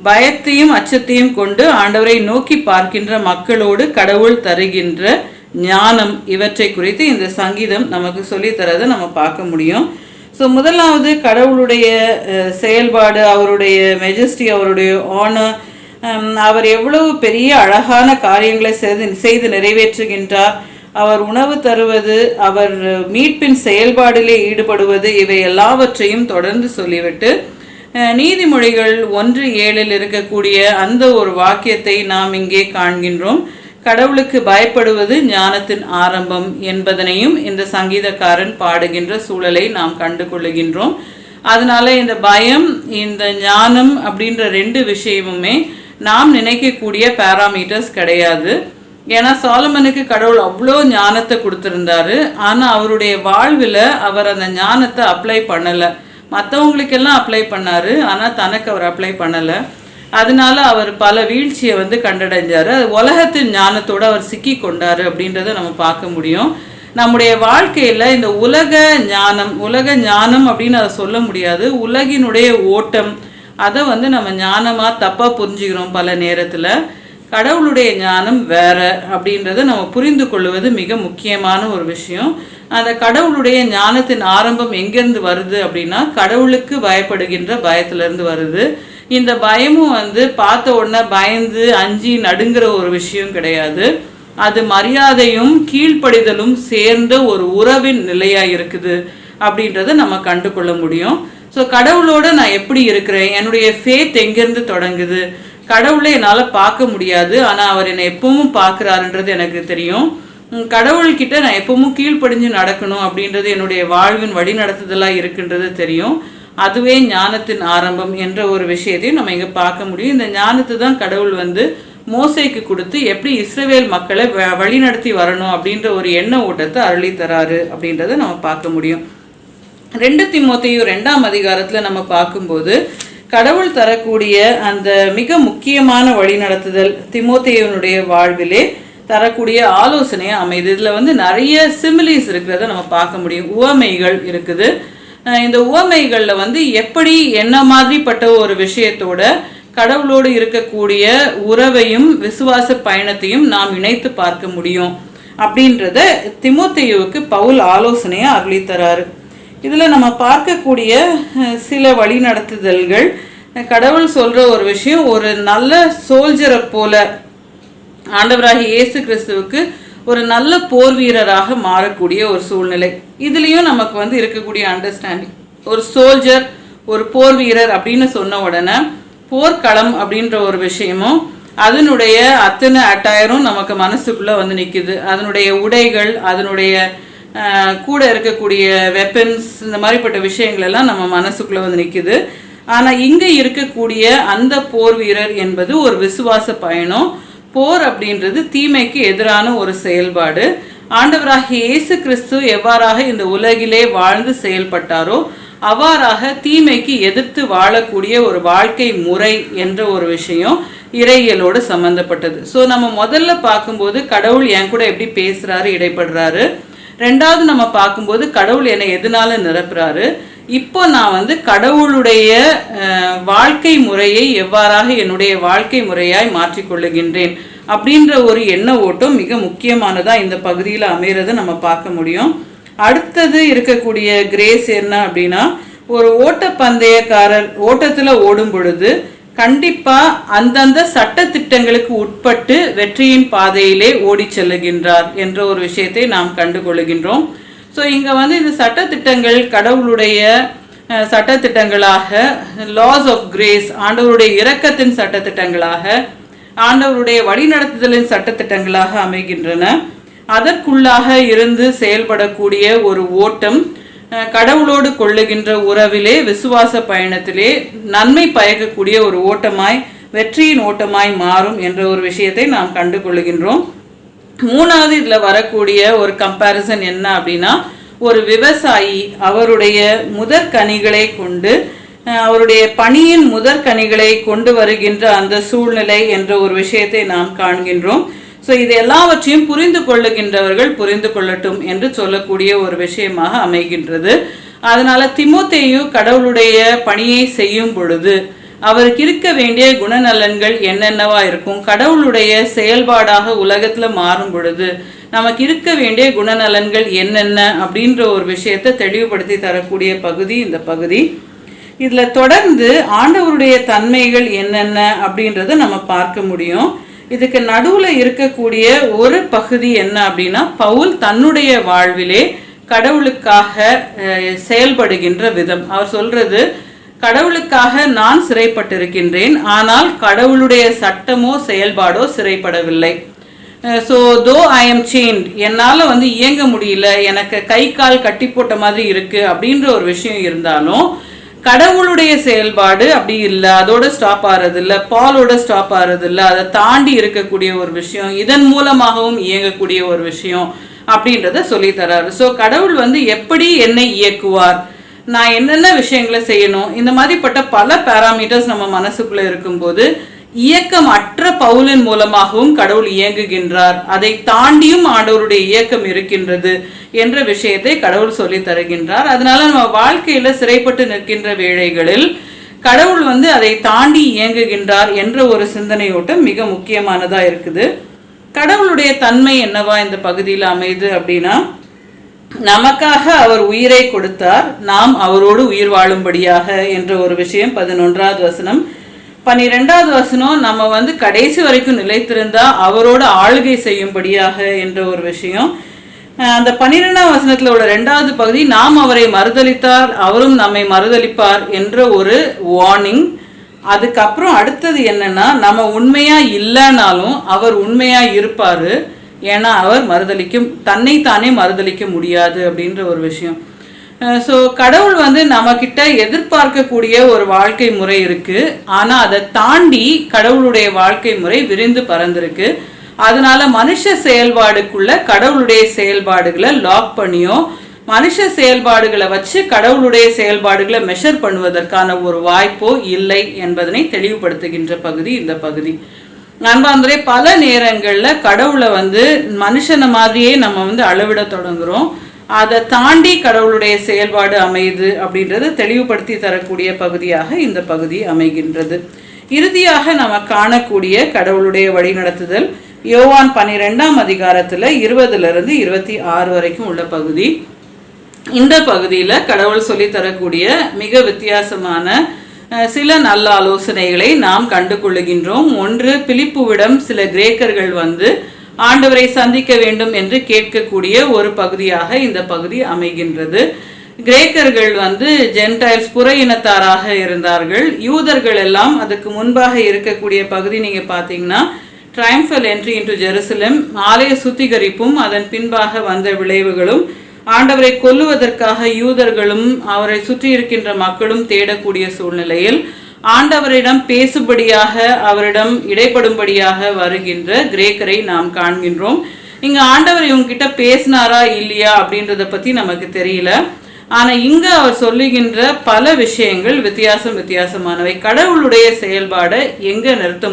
பயத்தையும் அச்சத்தையும் கொண்டு ஆண்டவரை நோக்கி பார்க்கின்ற மக்களோடு கடவுள் தருகின்ற ஞானம், இவற்றை குறித்து இந்த சங்கீதம் நமக்கு சொல்லித்தரதை நம்ம பார்க்க முடியும். ஸோ முதலாவது கடவுளுடைய செயல்பாடு, அவருடைய மெஜஸ்டி, அவருடைய ஆனர், அவர் எவ்வளவு பெரிய அழகான காரியங்களை செய்து நிறைவேற்றுகின்றார். அவர் உணவு தருவது, அவர் மீட்பின் செயல்பாடிலே ஈடுபடுவது, இவை எல்லாவற்றையும் தொடர்ந்து சொல்லிவிட்டு நீதிமொழிகள் 1:7 இருக்கக்கூடிய அந்த ஒரு வாக்கியத்தை நாம் இங்கே காண்கின்றோம். கடவுளுக்கு பயப்படுவது ஞானத்தின் ஆரம்பம் என்பதனையும் இந்த சங்கீதக்காரன் பாடுகின்ற சூழலை நாம் கண்டு கொள்ளுகின்றோம். அதனால இந்த பயம், இந்த ஞானம் அப்படின்ற ரெண்டு விஷயமுமே நாம் நினைக்கக்கூடிய பேராமீட்டர்ஸ் கிடையாது. ஏன்னா சாலமனுக்கு கடவுள் அவ்வளோ ஞானத்தை கொடுத்துருந்தாரு. ஆனால் அவருடைய வாழ்வில் அவர் அந்த ஞானத்தை அப்ளை பண்ணலை. மற்றவங்களுக்கெல்லாம் அப்ளை பண்ணார், ஆனால் தனக்கு அவர் அப்ளை பண்ணலை. அதனால அவர் பல வீழ்ச்சியை கண்டடைஞ்சார். உலகத்தின் ஞானத்தோடு அவர் சிக்கி கொண்டார் அப்படின்றத நம்ம பார்க்க முடியும். நம்முடைய வாழ்க்கையில் இந்த உலக ஞானம் அப்படின்னு அதை சொல்ல முடியாது. உலகினுடைய ஓட்டம், அதை வந்து நம்ம ஞானமாக தப்பாக புரிஞ்சுக்கிறோம் பல நேரத்தில். கடவுளுடைய ஞானம் வேற அப்படின்றத நம்ம புரிந்து கொள்வது மிக முக்கியமான ஒரு விஷயம். அந்த கடவுளுடைய ஞானத்தின் ஆரம்பம் எங்கேருந்து வருது அப்படின்னா கடவுளுக்கு பயப்படுகின்ற பயத்திலேருந்து வருது. இந்த பயமும் வந்து பார்த்த உடனே பயந்து அஞ்சி நடுங்கிற ஒரு விஷயம் கிடையாது. அது மரியாதையும் கீழ்ப்படிதலும் சேர்ந்த ஒரு உறவின் நிலையாக இருக்குது அப்படின்றத நம்ம கண்டு கொள்ள முடியும். ஸோ கடவுளோட நான் எப்படி இருக்கிறேன், என்னுடைய ஃபேத் எங்கேருந்து தொடங்குது, கடவுளை என்னால் பார்க்க முடியாது ஆனால் அவர் என்னை எப்பவும் பார்க்குறாருன்றது எனக்கு தெரியும். கடவுள்கிட்ட நான் எப்பவும் கீழ்ப்படிஞ்சு நடக்கணும் அப்படின்றது என்னுடைய வாழ்வின் வழி நடத்துதலாக இருக்குன்றது தெரியும். அதுவே ஞானத்தின் ஆரம்பம் என்ற ஒரு விஷயத்தையும் நம்ம இங்கே பார்க்க முடியும். இந்த ஞானத்தை தான் கடவுள் வந்து மோசேக்கு கொடுத்து எப்படி இஸ்ரவேல் மக்களை வழி நடத்தி வரணும் அப்படின்ற ஒரு எண்ண ஓட்டத்தை அருளி தராரு அப்படின்றத நம்ம பார்க்க முடியும். 2 தீமோத்தேயு 2ஆம் அதிகாரத்தில் நம்ம பார்க்கும்போது கடவுள் தரக்கூடிய அந்த மிக முக்கியமான வழி நடத்துதல் தீமோத்தேயுனுடைய வாழ்விலே தரக்கூடிய ஆலோசனையை அமைது. இதில் வந்து நிறைய சிமிலிஸ் இருக்கிறத நம்ம பார்க்க முடியும், உவமைகள் இருக்குது. இந்த உவமைகளில் வந்து எப்படி என்ன மாதிரிப்பட்ட ஒரு விஷயத்தோட கடவுளோடு இருக்கக்கூடிய உறவையும் விசுவாச பயணத்தையும் நாம் இணைத்து பார்க்க முடியும் அப்படின்றத தீமோத்தேயுவுக்கு பவுல் ஆலோசனையை அருளித்தராரு. இதில் நம்ம பார்க்கக்கூடிய சில வழி நடத்துதல்கள், கடவுள் சொல்கிற ஒரு விஷயம், ஒரு நல்ல சோல்ஜரை போல ஆண்டவராகிய இயேசு கிறிஸ்துவுக்கு ஒரு நல்ல போர் வீரராக மாறக்கூடிய ஒரு சூழ்நிலை. இதுலேயும் நமக்கு வந்து இருக்கக்கூடிய அண்டர்ஸ்டாண்டிங், ஒரு சோல்ஜர் ஒரு போர் வீரர் அப்படின்னு சொன்ன உடனே போர்க்களம் அப்படின்ற ஒரு விஷயமும் அதனுடைய அத்தனை அட்டாயரும் நமக்கு மனசுக்குள்ளே வந்து நிற்குது. அதனுடைய உடைகள், அதனுடைய கூட இருக்கக்கூடிய வெப்பன்ஸ், இந்த மாதிரிப்பட்ட விஷயங்கள் எல்லாம் நம்ம மனசுக்குள்ளே வந்து நிற்குது. ஆனால் இங்கே இருக்கக்கூடிய அந்த போர் வீரர் என்பது ஒரு விசுவாச பயணம். போர் அப்படின்றது தீமைக்கு எதிரான ஒரு செயல்பாடு. ஆண்டவராகிய இயேசு கிறிஸ்து எவ்வாறாக இந்த உலகிலே வாழ்ந்து செயல்பட்டாரோ அவ்வாறாக தீமைக்கு எதிர்த்து வாழக்கூடிய ஒரு வாழ்க்கை முறை என்ற ஒரு விஷயம் இறையியலோடு சம்மந்தப்பட்டது. ஸோ நம்ம முதல்ல பார்க்கும்போது கடவுள் என் கூட எப்படி பேசுகிறாரு, இடைப்படுறாரு. ரெண்டாவது நம்ம பார்க்கும்போது கடவுள் என்னை எதனால நிரப்புறாரு. இப்போ நான் வந்து கடவுளுடைய வாழ்க்கை முறையை எவ்வாறாக என்னுடைய வாழ்க்கை முறையாய் மாற்றிக்கொள்ளுகின்றேன் அப்படின்ற ஒரு எண்ண ஓட்டம் மிக முக்கியமானதாக இந்த பகுதியில் அமைகிறத நம்ம பார்க்க முடியும். அடுத்தது இருக்கக்கூடிய கிரேஸ் என்ன அப்படின்னா, ஒரு ஓட்டப்பந்தயக்காரர் ஓட்டத்தில் ஓடும் பொழுது கண்டிப்பாக அந்தந்த சட்டத்திட்டங்களுக்கு உட்பட்டு வெற்றியின் பாதையிலே ஓடி செல்லுகின்றார் என்ற ஒரு விஷயத்தை நாம் கண்டுகொள்கின்றோம். ஸோ இங்கே வந்து இந்த சட்டத்திட்டங்கள் கடவுளுடைய சட்டத்திட்டங்களாக, லாஸ் ஆஃப் கிரேஸ் ஆண்டவருடைய இரக்கத்தின் சட்டத்திட்டங்களாக, ஆண்டவருடைய வழிநடத்துதலின் சட்டத்திட்டங்களாக அமைகின்றன. அதற்குள்ளாக இருந்து செயல்படக்கூடிய ஒரு ஓட்டம் கடவுளோடு கொள்ளுகின்ற உறவிலே, விசுவாச பயணத்திலே நன்மை பயக்கக்கூடிய ஒரு ஓட்டமாய், வெற்றியின் ஓட்டமாய் மாறும் என்ற ஒரு விஷயத்தை நாம் கண்டு கொள்ளுகின்றோம். மூணாவது இதில் வரக்கூடிய ஒரு கம்பேரிசன் என்ன அப்படின்னா, ஒரு விவசாயி அவருடைய முதற்கனிகளை கொண்டு, அவருடைய பணியின் முதற்கனிகளை கொண்டு வருகின்ற அந்த சூழ்நிலை என்ற ஒரு விஷயத்தை நாம் காண்கின்றோம். ஸோ இது எல்லாவற்றையும் புரிந்து கொள்ளுகின்றவர்கள் புரிந்து கொள்ளட்டும் என்று சொல்லக்கூடிய ஒரு விஷயமாக அமைகின்றது. அதனால தீமோத்தேயு கடவுளுடைய பணியை செய்யும் பொழுது அவருக்கு இருக்க வேண்டிய குணநலன்கள் என்னென்னவா இருக்கும், கடவுளுடைய செயல்பாடாக உலகத்தில் மாறும் பொழுது நமக்கு இருக்க வேண்டிய குணநலன்கள் என்னென்ன அப்படின்ற ஒரு விஷயத்தை தெளிவுபடுத்தி தரக்கூடிய பகுதி இந்த பகுதி. இதில் தொடர்ந்து ஆண்டவருடைய தன்மைகள் என்னென்ன அப்படின்றத நம்ம பார்க்க முடியும். இதுக்கு நடுவில் இருக்கக்கூடிய ஒரு பகுதி என்ன அப்படின்னா, பவுல் தன்னுடைய வாழ்விலே கடவுளுக்காக செயல்படுகின்ற விதம். அவர் சொல்றது, கடவுளுக்காக நான் சிறைப்பட்டிருக்கின்றேன், ஆனால் கடவுளுடைய சட்டமோ செயல்பாடோ சிறைப்படவில்லை. ஸோ தோ ஐ எம் செயின்ட், என்னால் வந்து இயங்க முடியல, எனக்கு கை கால் கட்டி போட்ட மாதிரி இருக்குது அப்படின்ற ஒரு விஷயம் இருந்தாலும் கடவுளுடைய செயல்பாடு அப்படி இல்லை, அதோட ஸ்டாப் ஆகிறது இல்லை, பாலோட ஸ்டாப் ஆகிறது இல்லை, அதை தாண்டி இருக்கக்கூடிய ஒரு விஷயம், இதன் மூலமாகவும் இயங்கக்கூடிய ஒரு விஷயம் அப்படின்றத சொல்லித்தராரு. ஸோ கடவுள் வந்து எப்படி என்னை இயக்குவார், நான் என்னென்ன விஷயங்களை செய்யணும், இந்த மாதிரிப்பட்ட பல பேராமீட்டர்ஸ் நம்ம மனசுக்குள்ளே இருக்கும்போது இயக்கம் அற்ற பவுலின் மூலமாகவும் கடவுள் இயங்குகின்றார், அதை தாண்டியும் ஆண்டவருடைய இயக்கம் இருக்கின்றது என்ற விஷயத்தை கடவுள் சொல்லி தருகின்றார். அதனால நம்ம வாழ்க்கையில சிறைப்பட்டு நிற்கின்ற வேளைகளில் கடவுள் அதை தாண்டி இயங்குகின்றார் என்ற ஒரு சிந்தனையோட்டம் மிக முக்கியமானதா இருக்குது. கடவுளுடைய தன்மை என்னவா இந்த பகுதியில் அமைது அப்படின்னா, நமக்காக அவர் உயிரை கொடுத்தார், நாம் அவரோடு உயிர் வாழும்படியாக என்ற ஒரு விஷயம் 11வது வசனம். 12வது வசனம், நம்ம கடைசி வரைக்கும் நிலைத்திருந்தா அவரோடு ஆளுகை செய்யும்படியாக என்ற ஒரு விஷயம். அந்த 12ஆம் வசனத்துல உள்ள 2வது பகுதி, நாம் அவரை மறுதலித்தார் அவரும் நம்மை மறுதலிப்பார் என்ற ஒரு வார்னிங். அதுக்கப்புறம் அடுத்தது என்னன்னா, நம்ம உண்மையா இல்லைனாலும் அவர் உண்மையா இருப்பாரு, ஏன்னா அவர் தன்னைத்தானே மறுதலிக்க முடியாது அப்படின்ற ஒரு விஷயம். ஸோ கடவுள் நம்ம கிட்ட எதிர்பார்க்கக்கூடிய ஒரு வாழ்க்கை முறை இருக்கு, ஆனா அதை தாண்டி கடவுளுடைய வாழ்க்கை முறை விரிந்து பறந்திருக்கு. அதனால மனுஷ செயல்பாடுக்குள்ள கடவுளுடைய செயல்பாடுகளை லாக் பண்ணியோ மனுஷ செயல்பாடுகளை வச்சு கடவுளுடைய செயல்பாடுகளை மெஷர் பண்ணுவதற்கான ஒரு வாய்ப்போ இல்லை என்பதனை தெளிவுபடுத்துகின்ற பகுதி இந்த பகுதி. அன்பார்ந்தவர்களே, பல நேரங்கள்ல கடவுளை மனுஷனை மாதிரியே நம்ம அளவிட தொடங்குறோம். அதை தாண்டி கடவுளுடைய செயல்பாடு அமையுது அப்படின்றத தெளிவுபடுத்தி தரக்கூடிய பகுதியாக இந்த பகுதி அமைகின்றது. இறுதியாக நம்ம காணக்கூடிய கடவுளுடைய வழிநடத்துதல் யோவான் 12ஆம் அதிகாரத்துல 20லிருந்து 26 வரைக்கும் உள்ள பகுதி. இந்த பகுதியில கடவுள் சொல்லி தரக்கூடிய மிக வித்தியாசமான சில நல்ல ஆலோசனைகளை நாம் கண்டு கொள்ளுகின்றோம். ஒன்று, பிலிப்புவிடம் சில கிரேக்கர்கள் ஆண்டவரை சந்திக்க வேண்டும் என்று கேட்கக்கூடிய ஒரு பகுதியாக இந்த பகுதி அமைகின்றது. கிரேக்கர்கள் ஜென்டைல்ஸ் புற இனத்தாராக இருந்தார்கள். யூதர்கள் எல்லாம் அதுக்கு முன்பாக இருக்கக்கூடிய பகுதி நீங்க பாத்தீங்கன்னா ட்ரையம்ஃபல் என்ட்ரி இன்டு ஜெருசலம், ஆலய சுத்திகரிப்பும் அதன் பின்பாக வந்த விளைவுகளும், ஆண்டவரை கொல்லுவதற்காக யூதர்களும் அவரை சுற்றி இருக்கின்ற மக்களும் தேடக்கூடிய சூழ்நிலையில் ஆண்டவரிடம் பேசும்படியாக அவரிடம் இடைப்படும்படியாக வருகின்ற கிரேக்கரை நாம் காண்கின்றோம். இங்க ஆண்டவர் இவங்க கிட்ட பேசினாரா இல்லையா அப்படின்றத பத்தி நமக்கு தெரியல. ஆனா இங்க அவர் சொல்லுகின்ற பல விஷயங்கள் வித்தியாசமானவை. கடவுளுடைய செயல்பாடை எங்க நிறுத்த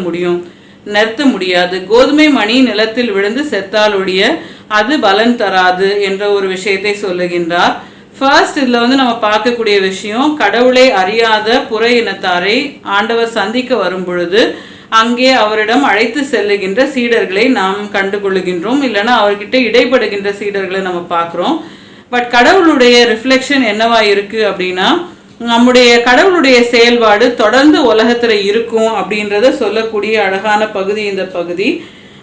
முடியாது. கோதுமை மணி நிலத்தில் விழுந்து செத்தால் ஒழிய அது பலன் தராது என்ற ஒரு விஷயத்தை சொல்லுகின்றார். ஃபர்ஸ்ட் இதுல நம்ம பார்க்கக்கூடிய விஷயம், கடவுளை அறியாத புற இனத்தாரை ஆண்டவர் சந்திக்க வரும் பொழுது அங்கே அவரிடம் அழைத்து செல்லுகின்ற சீடர்களை நாம் கண்டுகொள்ளுகின்றோம். இல்லைன்னா அவர்கிட்ட இடைப்படுகின்ற சீடர்களை நம்ம பார்க்குறோம். பட் கடவுளுடைய ரிஃப்ளெக்ஷன் என்னவா இருக்கு அப்படின்னா, நம்முடைய கடவுளுடைய செயல்பாடு தொடர்ந்து உலகத்துல இருக்கும் அப்படின்றத சொல்லக்கூடிய அழகான பகுதி இந்த பகுதி.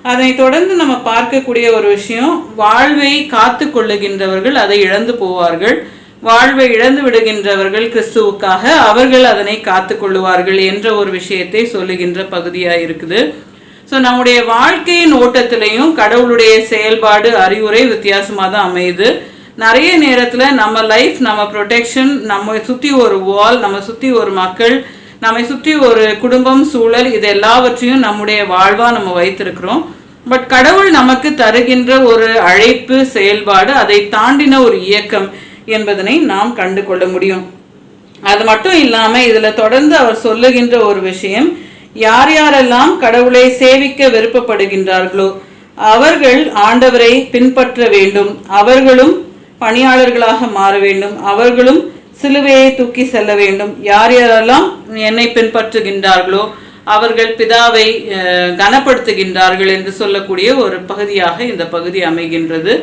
அதனை தொடர்ந்து நம்ம பார்க்கக்கூடிய ஒரு விஷயம், வாழ்வை காத்து கொள்ளுகின்றவர்கள் அதை இழந்து போவார்கள், வாழ்வை இழந்து விடுகின்றவர்கள் கிறிஸ்துவுக்காக அவர்கள் அதனை காத்து கொள்ளுவார்கள் என்ற ஒரு விஷயத்தை சொல்லுகின்ற பகுதியா இருக்குது. ஸோ நம்முடைய வாழ்க்கையின் ஓட்டத்திலையும் கடவுளுடைய செயல்பாடு அறிவுரை வித்தியாசமாக தான் அமையுது. நிறைய நேரத்தில் நம்ம லைஃப், நம்ம ப்ரொடெக்ஷன், நம்ம சுற்றி ஒரு வால், நம்ம சுற்றி ஒரு மக்கள், நம்மை சுற்றி ஒரு குடும்பம், சூழல், இது எல்லாவற்றையும் நம்முடைய வாழ்வாக நம்ம வைத்திருக்கிறோம். பட் கடவுள் நமக்கு தருகின்ற ஒரு அழைப்பு, செயல்பாடு, அதை தாண்டின ஒரு இயக்கம் என்பதனை நாம் கண்டு கொள்ள முடியும். அது மட்டும் இல்லாமல் இதில் தொடர்ந்து அவர் சொல்லுகின்ற ஒரு விஷயம், யார் யாரெல்லாம் கடவுளை சேவிக்க விருப்பப்படுகின்றார்களோ அவர்கள் ஆண்டவரை பின்பற்ற வேண்டும், அவர்களும் பணியாளர்களாக மாற வேண்டும், அவர்களும் சிலுவையை தூக்கி செல்ல வேண்டும். யார் யாரெல்லாம் என்னை பின்பற்றுகின்றார்களோ அவர்கள் பிதாவை கனப்படுத்துகின்றார்கள் என்று சொல்லக்கூடிய ஒரு பகுதியாக இந்த பகுதி அமைகின்றது.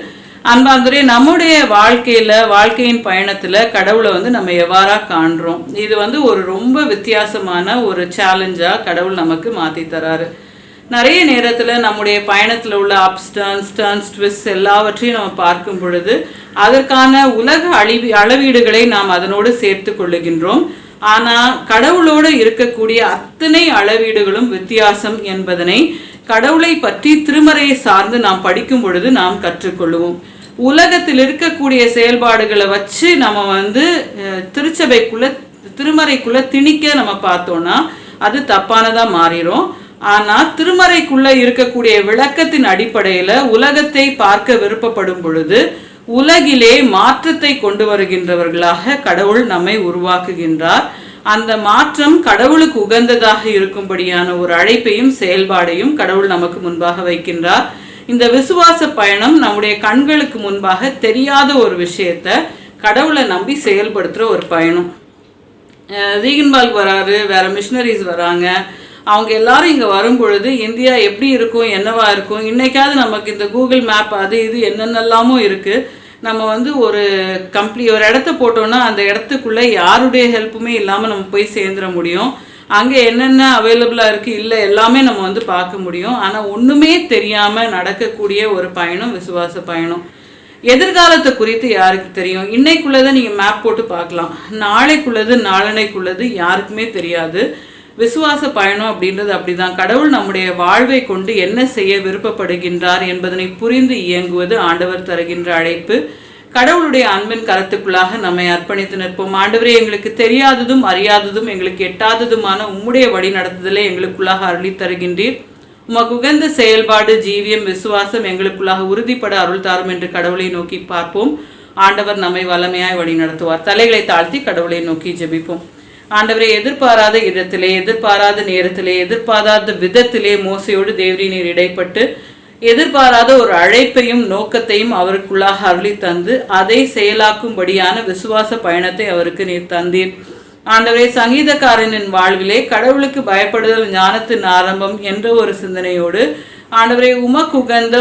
அன்பார்ந்தவரே, நம்முடைய வாழ்க்கையின் பயணத்துல கடவுளை நம்ம எவ்வாறா காண்றோம், இது ஒரு ரொம்ப வித்தியாசமான ஒரு சேலஞ்சா கடவுள் நமக்கு மாத்தி தராரு. நிறைய நேரத்தில் நம்முடைய பயணத்தில் உள்ள அப்ஸ், டர்ன்ஸ், ட்விஸ்ட் எல்லாவற்றையும் நம்ம பார்க்கும் பொழுது அதற்கான உலக அளவீடுகளை நாம் அதனோடு சேர்த்து கொள்ளுகின்றோம். ஆனால் கடவுளோடு இருக்கக்கூடிய அத்தனை அளவீடுகளும் வித்தியாசம் என்பதனை கடவுளை பற்றி திருமறையை சார்ந்து நாம் படிக்கும் பொழுது நாம் கற்றுக்கொள்ளுவோம். உலகத்தில் இருக்கக்கூடிய செயல்பாடுகளை வச்சு நம்ம திருமறைக்குள்ள திணிக்க நம்ம பார்த்தோம்னா அது தப்பானதாக மாறிடும். ஆனால் திருமறைக்குள்ள இருக்கக்கூடிய விளக்கத்தின் அடிப்படையில் உலகத்தை பார்க்க விருப்பப்படும் பொழுது உலகிலே மாற்றத்தை கொண்டு வருகின்றவர்களாக கடவுள் நம்மை உருவாக்குகின்றார். அந்த மாற்றம் கடவுளுக்கு உகந்ததாக இருக்கும்படியான ஒரு அழைப்பையும் செயல்பாடையும் கடவுள் நமக்கு முன்பாக வைக்கின்றார். இந்த விசுவாச பயணம் நம்முடைய கண்களுக்கு முன்பாக தெரியாத ஒரு விஷயத்தை கடவுளை நம்பி செயல்படுத்துகிற ஒரு பயணம். ரீகன்பால்க் வராரு, வேறு மிஷினரிஸ் வராங்க. அவங்க எல்லாரும் இங்கே வரும் பொழுது இந்தியா எப்படி இருக்கும், என்னவா இருக்கும், இன்றைக்காவது நமக்கு இந்த கூகுள் மேப் அது இது என்னென்னலாமோ இருக்குது. நம்ம ஒரு ஒரு இடத்த போட்டோன்னா அந்த இடத்துக்குள்ளே யாருடைய ஹெல்ப்புமே இல்லாமல் நம்ம போய் சேர்ந்துட முடியும். அங்கே என்னென்ன அவைலபிளாக இருக்குது இல்லை எல்லாமே நம்ம பார்க்க முடியும். ஆனால் ஒன்றுமே தெரியாமல் நடக்கக்கூடிய ஒரு பயணம் விசுவாச பயணம். எதிர்காலத்தை குறித்து யாருக்கு தெரியும்? இன்னைக்குள்ளதை நீங்கள் மேப் போட்டு பார்க்கலாம், நாளைக்குள்ளது நாளனைக்குள்ளது யாருக்குமே தெரியாது. விசுவாச பயணம் அப்படின்றது அப்படிதான். கடவுள் நம்முடைய வாழ்வை கொண்டு என்ன செய்ய விருப்பப்படுகின்றார் என்பதனை புரிந்து இயங்குவது ஆண்டவர் தருகின்ற அழைப்பு. கடவுளுடைய அன்பின் கரத்துக்குள்ளாக நம்மை அர்ப்பணித்து நிற்போம். ஆண்டவரே, எங்களுக்கு தெரியாததும் அறியாததும் எங்களுக்கு எட்டாததுமான உம்முடைய வழி நடத்துதலை எங்களுக்குள்ளாக அருளி தருகின்றீர். உமக்கு உகந்த செயல்பாடு, ஜீவியம், விசுவாசம் எங்களுக்குள்ளாக உறுதிப்பட அருள் தாரும் என்று கடவுளை நோக்கி பார்ப்போம். ஆண்டவர் நம்மை வல்லமையாய் வழி நடத்துவார். தலைகளை தாழ்த்தி கடவுளை நோக்கி ஜெபிப்போம். ஆண்டவரை, எதிர்பாராத இடத்திலே, எதிர்பாராத நேரத்திலே, எதிர்பாராத விதத்திலே மோசையோடு தேவரீர் நீர் இடைப்பட்டு எதிர்பாராத ஒரு அழைப்பையும் நோக்கத்தையும் அவருக்குள்ளாக அருளி தந்து அதை செயலாக்கும்படியான விசுவாச பயணத்தை அவருக்கு நீர் தந்தீர். ஆண்டவரே, சங்கீதக்காரனின் வாழ்விலே கடவுளுக்கு பயப்படுதல் ஞானத்தின் ஆரம்பம் என்ற ஒரு சிந்தனையோடு ஆண்டவரே, உமக்கு உகந்த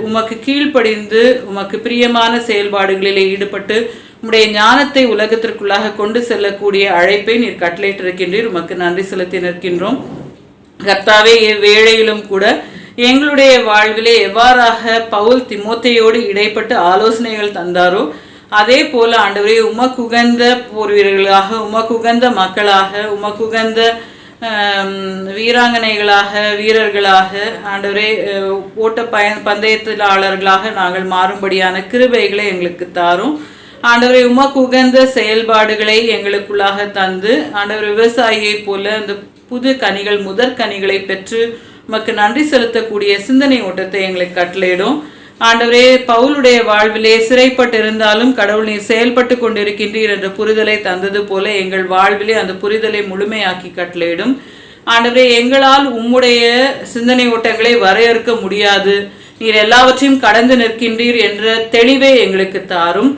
உமக்கு கீழ்ப்படிந்து உமக்கு பிரியமான செயல்பாடுகளிலே ஈடுபட்டு உம்முடைய ஞானத்தை உலகத்திற்குள்ளாக கொண்டு செல்லக்கூடிய அழைப்பை நீர் கட்டளையிட்டிருக்கின்றீர். உமக்கு நன்றி செலுத்தி நிற்கின்றோம். கர்த்தாவே, இவ்வேளையிலும் கூட எங்களுடைய வாழ்விலே எவ்வாறாக பவுல் திமோத்தேயோடு இடைப்பட்டு ஆலோசனைகள் தந்தாரோ அதே போல ஆண்டவரே, உமக்குகந்த போர் வீரர்களாக, உமக்குகந்த மக்களாக, உமக்குகந்த வீராங்கனைகளாக, வீரர்களாக, ஆண்டவரே, ஓட்ட பந்தயத்திலாளர்களாக நாங்கள் மாறும்படியான கிருபைகளை எங்களுக்கு தாரும். ஆண்டவரை, உமக்கு உகந்த செயல்பாடுகளை எங்களுக்குள்ளாக தந்து ஆண்டவர் விவசாயியை போல அந்த புது கனிகள், முதற் கனிகளை பெற்று உமக்கு நன்றி செலுத்தக்கூடிய சிந்தனை ஓட்டத்தை எங்களுக்கு கட்டளையிடும். ஆண்டவரே, பவுலுடைய வாழ்விலே சிறைப்பட்டிருந்தாலும் கடவுள் நீர் செயல்பட்டு கொண்டிருக்கின்றீர் என்ற புரிதலை தந்தது போல எங்கள் வாழ்விலே அந்த புரிதலை முழுமையாக்கி கட்டளையிடும். ஆண்டவரே, எங்களால் உம்முடைய சிந்தனை ஓட்டங்களை வரையறுக்க முடியாது, நீர் எல்லாவற்றையும் கடந்து நிற்கின்றீர் என்ற தெளிவை எங்களுக்கு தாரும்.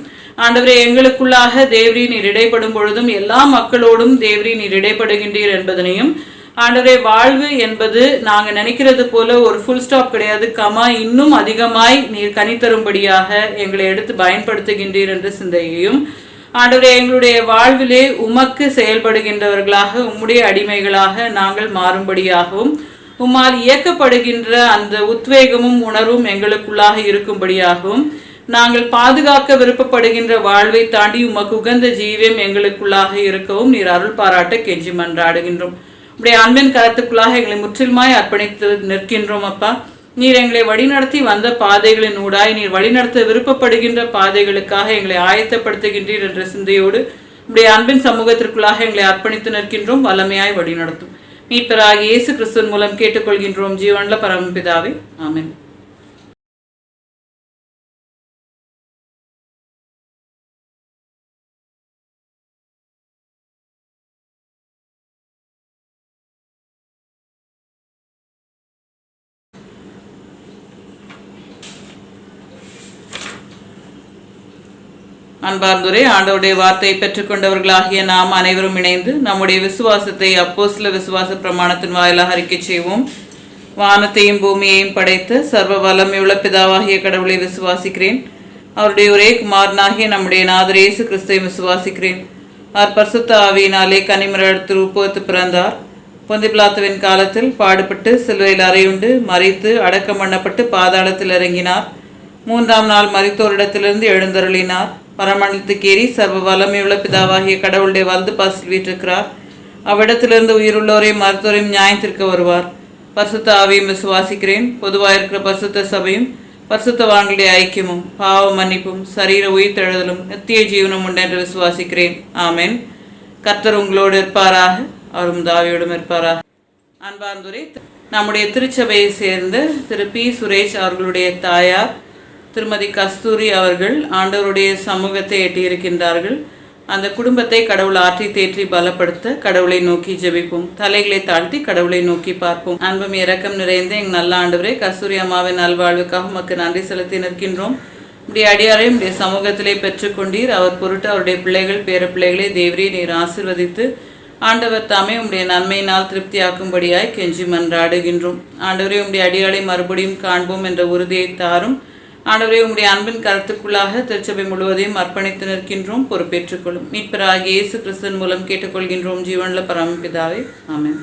ஆண்டவரே, எங்களுக்குள்ளாக தேவரீ நீர் இடைப்படும் பொழுதும் எல்லா மக்களோடும் தேவரீ நீர் இடைப்படுகின்றீர் என்பதனையும், ஆண்டவரே, வாழ்வு என்பது நாங்கள் நினைக்கிறது போல ஒரு ஃபுல் ஸ்டாப் கிடையாது, கமா இன்னும் அதிகமாய் நீர் கனித்தரும்படியாக எங்களை எடுத்து பயன்படுத்துகின்றீர் என்ற சிந்தையையும், ஆண்டவரே, எங்களுடைய வாழ்விலே உமக்கு செயல்படுகின்றவர்களாக, உம்முடைய அடிமைகளாக நாங்கள் மாறும்படியாகவும், உம்மால் இயக்கப்படுகின்ற அந்த உத்வேகமும் உணர்வும் எங்களுக்குள்ளாக இருக்கும்படியாகவும், நாங்கள் பாதுகாக்க விருப்பப்படுகின்ற வாழ்வை தாண்டி உமக்கு உகந்த ஜீவியம் எங்களுக்குள்ளாக இருக்கவும் நீர் அருள் பாராட்ட கெஞ்சி மன்றாடுகின்றோம். உடைய அன்பின் கரத்துக்குள்ளாக எங்களை முற்றிலுமாய் அர்ப்பணித்து நிற்கின்றோம். அப்பா, நீர் எங்களை வழிநடத்தி வந்த பாதைகளின் ஊடாய் நீர் வழிநடத்த விருப்பப்படுகின்ற பாதைகளுக்காக எங்களை ஆயத்தப்படுத்துகின்றீர் என்ற சிந்தையோடு உடைய அன்பின் சமூகத்திற்குள்ளாக எங்களை அர்ப்பணித்து நிற்கின்றோம். வல்லமையாய் வழிநடத்தும் மீட்பராகிய இயேசு கிறிஸ்துவின் மூலம் கேட்டுக்கொள்கின்றோம் ஜீவனுள்ள பரமபிதாவே, ஆமென். அன்பார்ந்தோரே, ஆண்டவருடைய வார்த்தையை பெற்றுக்கொண்டவர்களாகிய நாம் அனைவரும் இணைந்து நம்முடைய விசுவாசத்தை அப்போஸ்தல விசுவாச பிரமாணத்தின் வாயிலாக அறிக்கை செய்வோம். வானத்தையும் பூமியையும் படைத்து சர்வ வல்லமையுள்ள பிதாவாகிய கடவுளை விசுவாசிக்கிறேன். அவருடைய ஒரே குமாரனாகிய நம்முடைய நாதர் இயேசு கிறிஸ்துவை விசுவாசிக்கிறேன். அவர் பரிசுத்த ஆவியினாலே கன்னிமரியாள் உற்பத்தி பிறந்தார். பொந்தி பிலாத்துவின் காலத்தில் பாடுபட்டு சிலுவையில் அறையுண்டு மரித்து அடக்கம் பண்ணப்பட்டு பாதாளத்தில் இறங்கினார். 3ஆம் நாள் மரித்தோரிடத்திலிருந்து எழுந்தருளினார். பரமண்டலத்துக்கேறி சர்வ வல்லமையுள்ள பிதாவாகிய கடவுளுடைய வலது பாசில் வீற்றிருக்கிறார். அவ்விடத்திலிருந்து உயிருள்ளோரையும் மருத்துவரையும் நியாயத்திற்கு வருவார். பரிசுத்த ஆவியும் விசுவாசிக்கிறேன். பொதுவாக இருக்கிற பரிசுத்த சபையும் பரிசுத்தவான்களுடைய ஐக்கியமும் பாவ மன்னிப்பும் சரீர உயிர்த்தெழுதலும் நித்திய ஜீவனும் உண்டு என்று விசுவாசிக்கிறேன். ஆமென். கர்த்தர் உங்களோடு இருப்பாராக, அவரும் தாவியோடும் இருப்பாராக. அன்பார்ந்தோரே, நம்முடைய திருச்சபையை சேர்ந்த திரு பி. சுரேஷ் அவர்களுடைய தாயார் திருமதி கஸ்தூரி அவர்கள் ஆண்டவருடைய சமூகத்தை எட்டியிருக்கின்றார்கள். அந்த குடும்பத்தை கடவுள் ஆற்றி தேற்றி பலப்படுத்த கடவுளை நோக்கி ஜெபிப்போம். தலைகளை தாழ்த்தி கடவுளை நோக்கி பார்ப்போம். அன்பும் இரக்கம் நிறைந்த எங்கள் நல்ல ஆண்டவரே, கஸ்தூரி அம்மாவின் நல்வாழ்வுக்காக உமக்கு நன்றி செலுத்தி நிற்கின்றோம். உடைய அடியாரை உடைய சமூகத்திலே பெற்றுக்கொண்டீர். அவர் பொருட்டு அவருடைய பிள்ளைகள் பேர பிள்ளைகளே தேவரே நீர் ஆசீர்வதித்து ஆண்டவர் தாமே உடைய நன்மையினால் திருப்தியாக்கும்படியாய் கெஞ்சி மன்றாடுகின்றோம். ஆண்டவரே உடைய அடியாரை மறுபடியும் காண்போம் என்ற உறுதியை தாரும். ஆண்டவரே உடைய அன்பின் கருத்துக்குள்ளாக திருச்சபை முழுவதையும் அர்ப்பணித்து நிற்கின்றோம். பொறுப்பேற்றுக்கொள்ளும். மீட்பராகிய இயேசு கிறிஸ்துவின் மூலம் கேட்டுக்கொள்கின்றோம் ஜீவனுள்ள பரமபிதாவே, ஆமென்.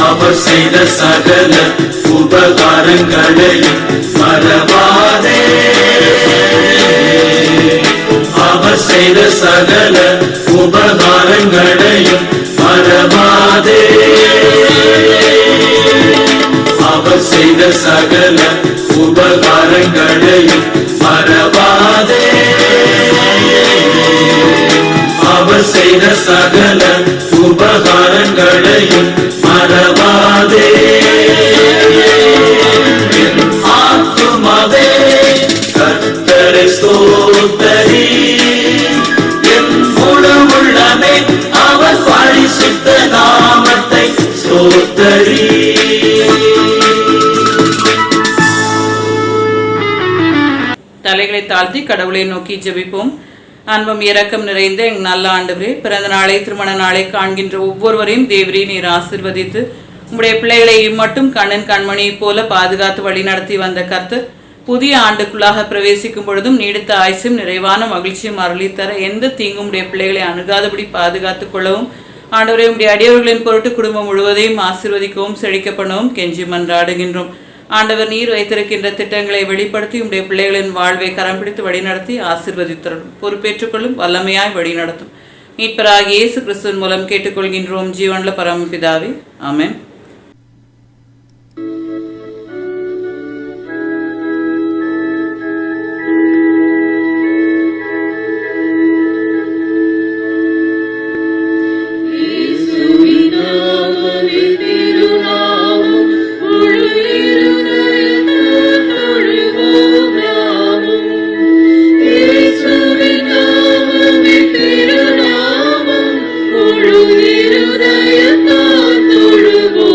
அவர் செய்த சகல உபகாரங்களையும் மறவாதே. அவர் செய்த சகல உபகாரங்களையும் மறவாதே. அவர் செய்த சகல உபகாரங்களையும் மறவாதே. அவர் செய்த சகல உபகாரங்களையும் மறவாதே. ஆத்துமாவே கர்த்தரை ஸ்தோத்தரி. என் முழு உள்ளமே அவர் பரிசுத்த நாமத்தை ஸ்தோத்தரி. தலைகளை தாழ்த்தி கடவுளை நோக்கி ஜெபிப்போம். அன்பும் இரக்கம் நிறைந்த எங்கள் நல்ல ஆண்டவரே, பிறந்த நாளை திருமண நாளை காண்கின்ற ஒவ்வொருவரையும் தேவரே நீர் ஆசீர்வதித்து உம்முடைய பிள்ளைகளை மட்டும் கண்ணன் கண்மணியை போல பாதுகாத்து வழிநடத்தி வந்த கர்த்தர் புதிய ஆண்டுக்குள்ளாக பிரவேசிக்கும் பொழுதும் நீடித்த ஆயுசும் நிறைவான மகிழ்ச்சியும் அருளித்தர எந்த தீங்கும் உடைய பிள்ளைகளை அணுகாதபடி பாதுகாத்துக் கொள்ளவும் ஆண்டவரே உடைய அடியவர்களின் பொருட்டு குடும்பம் முழுவதையும் ஆசீர்வதிக்கவும் செழிக்க பண்ணவும் கெஞ்சி மன்றாடுகின்றோம். ஆண்டவர் நீர் வைத்திருக்கின்ற திட்டங்களை வெளிப்படுத்தி உடைய பிள்ளைகளின் வாழ்வை கரம் பிடித்து வழிநடத்தி ஆசீர்வதித்தரும். பொறுப்பேற்றுக்கொள்ளும் வல்லமையாய் வழிநடத்தும். மீட்பராகிய இயேசு கிறிஸ்துவின் மூலம் கேட்டுக்கொள்கின்றோம் ஜீவனுள்ள பரமபிதாவே, ஆமென். இருதயத்தால் தொழுவோம்.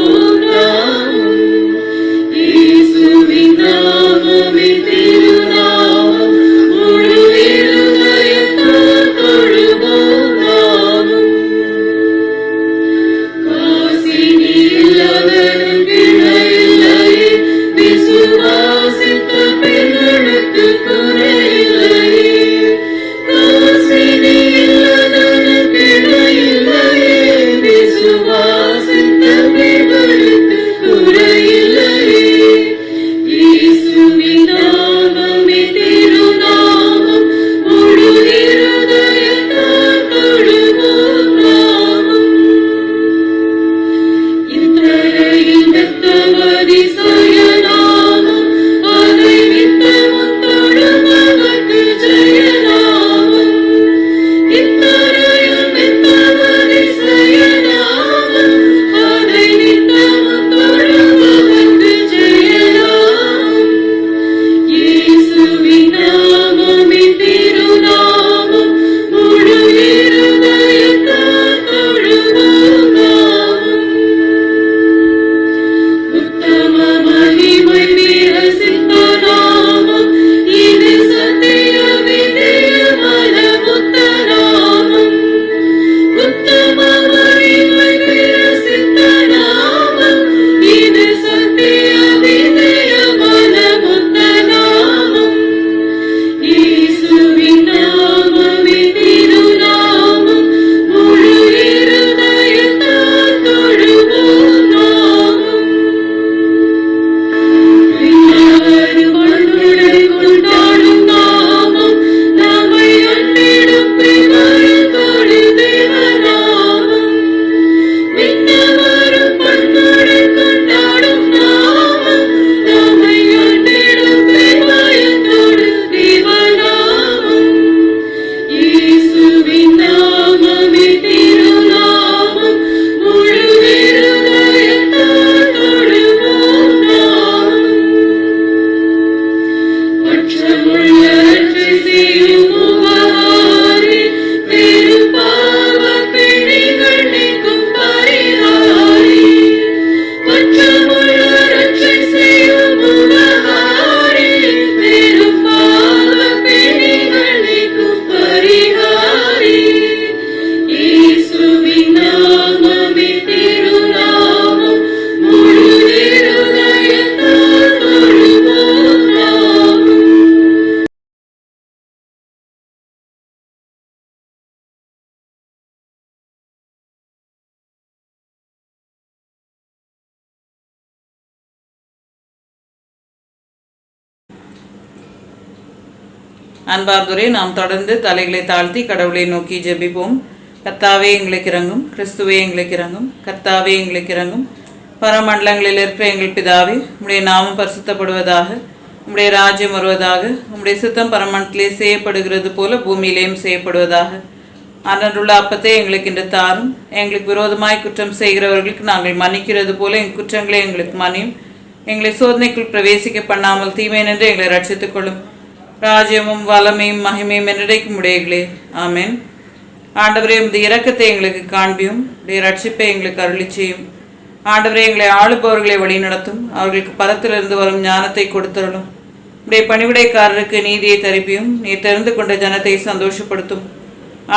அன்பார்ந்தோரே, நாம் தொடர்ந்து தலைகளை தாழ்த்தி கடவுளை நோக்கி ஜெபிப்போம். கர்த்தாவே எங்களுக்கு இறங்கும், கிறிஸ்துவே எங்களுக்கு இறங்கும், கர்த்தாவே எங்களுக்கு இறங்கும். பரமண்டலங்களில் இருக்கிற எங்கள் பிதாவே, உம்முடைய நாமம் பரிசுத்தப்படுவதாக, உம்முடைய ராஜ்யம் வருவதாக, உம்முடைய சித்தம் பரமண்டலே செய்யப்படுகிறது போல பூமியிலேயும் செய்யப்படுவதாக. அன்றன்றுள்ள அப்பத்தை எங்களுக்கு இன்று தாரும். எங்களுக்கு விரோதமாய் குற்றம் செய்கிறவர்களுக்கு நாங்கள் மன்னிக்கிறது போல எங்கள் குற்றங்களை எங்களுக்கு மன்னியும். எங்களை சோதனைக்குள் பிரவேசிக்க பண்ணாமல் தீமை நின்று எங்களை ரட்சித்துக் கொள்ளும். ராஜ்யமும் வல்லமையும் மகிமையும் என்றைக்கும் உடையங்களே. ஆமென். ஆண்டவரே, உமது இரக்கத்தை எங்களுக்கு காண்பியும், உடைய ரட்சிப்பை எங்களுக்கு அருளி செய்யும். ஆண்டவரே, எங்களை ஆளுபவர்களை வழி நடத்தும். அவர்களுக்கு பரத்திலிருந்து வரும் ஞானத்தை கொடுத்தருளும். உடைய பணிவிடைக்காரருக்கு நீதியை தரிப்பியும், நீ தெரிந்து கொண்ட ஜனத்தை சந்தோஷப்படுத்தும்.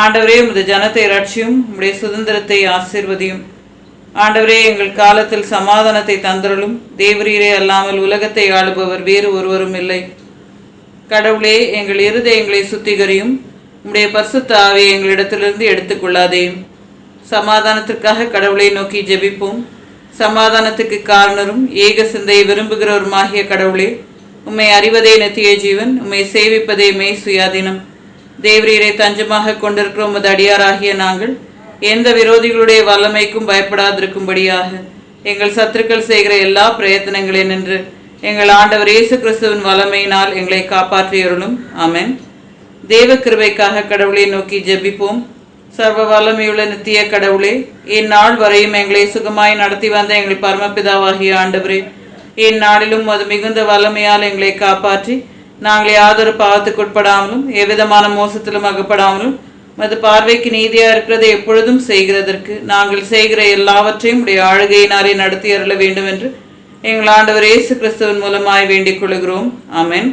ஆண்டவரே, உமது ஜனத்தை ரட்சியும், உடைய சுதந்திரத்தை ஆசீர்வதியும். ஆண்டவரே, எங்கள் காலத்தில் சமாதானத்தை தந்தருளும். தேவரீரே அல்லாமல் உலகத்தை ஆளுபவர் வேறு ஒருவரும் இல்லை. கடவுளே, எங்கள் இருதயங்களை சுத்திகரியும். உம்முடைய பரிசுத்த ஆவியை எங்களிடத்திலிருந்து எடுத்துக்கொள்ளாதேயும். சமாதானத்திற்காக கடவுளை நோக்கி ஜெபிப்போம். சமாதானத்துக்கு காரணரும் ஏக சிந்தையை விரும்புகிறவருமாகிய கடவுளே, உம்மை அறிவதே நித்திய ஜீவன், உம்மை சேவிப்பதே மெய் சுயாதீனம். தேவரீரை தஞ்சமாக கொண்டிருக்கிற உமது அடியாராகிய நாங்கள் எந்த விரோதிகளுடைய வல்லமைக்கும் பயப்படாதிருக்கும்படியாக எங்கள் சத்துருக்கள் செய்கிற எல்லா பிரயத்தனங்களே நின்று எங்கள் ஆண்டவர் இயேசு கிறிஸ்துவின் வல்லமையினால் எங்களை காப்பாற்றியருளும். ஆமென். தேவ கிருபைக்காக கடவுளை நோக்கி ஜெபிப்போம். சர்வ வல்லமையுள்ள நித்திய கடவுளே, இந்நாள் வரையும் எங்களை சுகமாய் நடத்தி வந்த எங்கள் பரமபிதாவாகிய ஆண்டவரே, இந்நாளிலும் அது மிகுந்த வல்லமையால் எங்களை காப்பாற்றி நாங்கள் யாதொரு பாவத்துக்கு உட்படாமலும் எவ்விதமான மோசத்திலும் அகப்படாமலும் மது பார்வைக்கு நீதியாக இருக்கிறதை எப்பொழுதும் செய்கிறதற்கு நாங்கள் செய்கிற எல்லாவற்றையும் உடைய ஆளுகையினாரே நடத்தி அருள வேண்டும் என்று எங்கள் ஆண்டவர் இயேசு கிறிஸ்துவின் மூலமாய் வேண்டிக் கொள்கிறோம். ஆமென்.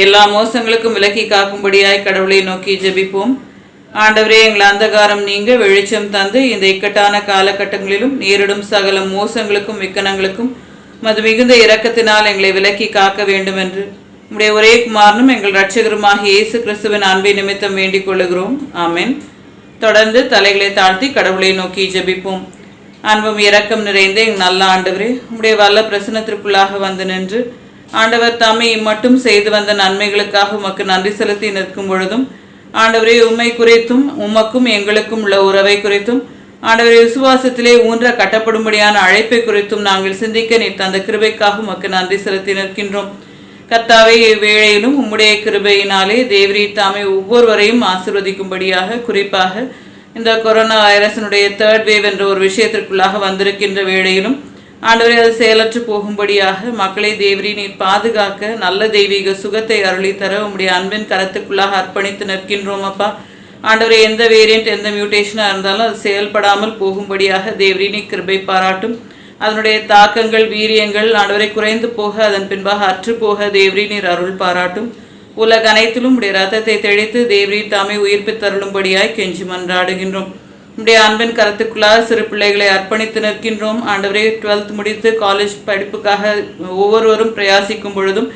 எல்லா மோசங்களுக்கும் விலக்கி காக்கும்படியாய் கடவுளை நோக்கி ஜெபிப்போம். ஆண்டவரே, எங்கள் அந்தகாரம் நீங்க வெளிச்சம் தந்து இந்த இக்கட்டான காலகட்டங்களிலும் நேரிடும் சகல மோசங்களுக்கும் விக்கனங்களுக்கும் மது மிகுந்த இரக்கத்தினால் எங்களை விலக்கி காக்க வேண்டும் என்று உம்முடைய ஒரே குமாரனும் எங்கள் இரட்சகருமாகிய இயேசு கிறிஸ்துவின் அன்பை நிமித்தம் வேண்டிக் கொள்ளுகிறோம். ஆமென். தொடர்ந்து தலைகளை தாழ்த்தி கடவுளை நோக்கி ஜெபிப்போம். அன்பும் இரக்கம் நிறைந்த எங்கள் நல்ல ஆண்டவரே, உம்முடைய வல்ல பிரசனத்திற்குள்ளாக வந்து நின்று ஆண்டவர் தாமே இம்மட்டும் செய்து வந்த நன்மைகளுக்காக உமக்கு நன்றி செலுத்தி நிற்கும் பொழுதும், ஆண்டவரே, உம்மை குறித்தும் உமக்கும் எங்களுக்கும் உள்ள உறவை குறித்தும், ஆண்டவரே, விசுவாசத்திலே ஊன்ற கட்டப்படும்படியான அழைப்பை குறித்தும் நாங்கள் சிந்திக்க நீர் தந்த கிருபைக்காக உமக்கு நன்றி செலுத்தி நிற்கின்றோம். கர்த்தாவே, இவ்வேளையிலும் உம்முடைய கிருபையினாலே தேவரீர் தாமே ஒவ்வொருவரையும் ஆசீர்வதிக்கும்படியாக, குறிப்பாக இந்த கொரோனா வைரஸினுடைய 3rd வேவ் என்ற ஒரு விஷயத்திற்குள்ளாக வந்திருக்கின்ற வேளையிலும் ஆண்டவரே, அது செயலற்று போகும்படியாக மக்களை தேவரீ நீர் பாதுகாக்க நல்ல தெய்வீக சுகத்தை அருளி தர உம்முடைய அன்பின் கரத்துக்குள்ளாக அர்ப்பணித்து நிற்கின்றோம். அப்பா ஆண்டவரே, எந்த வேரியண்ட் எந்த மியூட்டேஷனாக இருந்தாலும் அது செயல்படாமல் போகும்படியாக தேவரீ நீர் கிருபை பாராட்டும். அதனுடைய தாக்கங்கள் வீரியங்கள் ஆண்டவரை குறைந்து போக அதன் பின்பாக அற்று போக தேவரீ நீர் அருள் பாராட்டும். உலக அனைத்திலும் உடைய ரத்தத்தை தெளித்து தேவரீர் தாமே உயிர்ப்பித்தருளும்படியாய் கெஞ்சி மன்றாடுகின்றோம். உடைய அன்பின் கருத்துக்குள்ளாக சிறு பிள்ளைகளை அர்ப்பணித்து நிற்கின்றோம். ஆண்டவரே, 12th முடித்து காலேஜ் படிப்புக்காக ஒவ்வொருவரும் பிரயாசிக்கும் பொழுதும்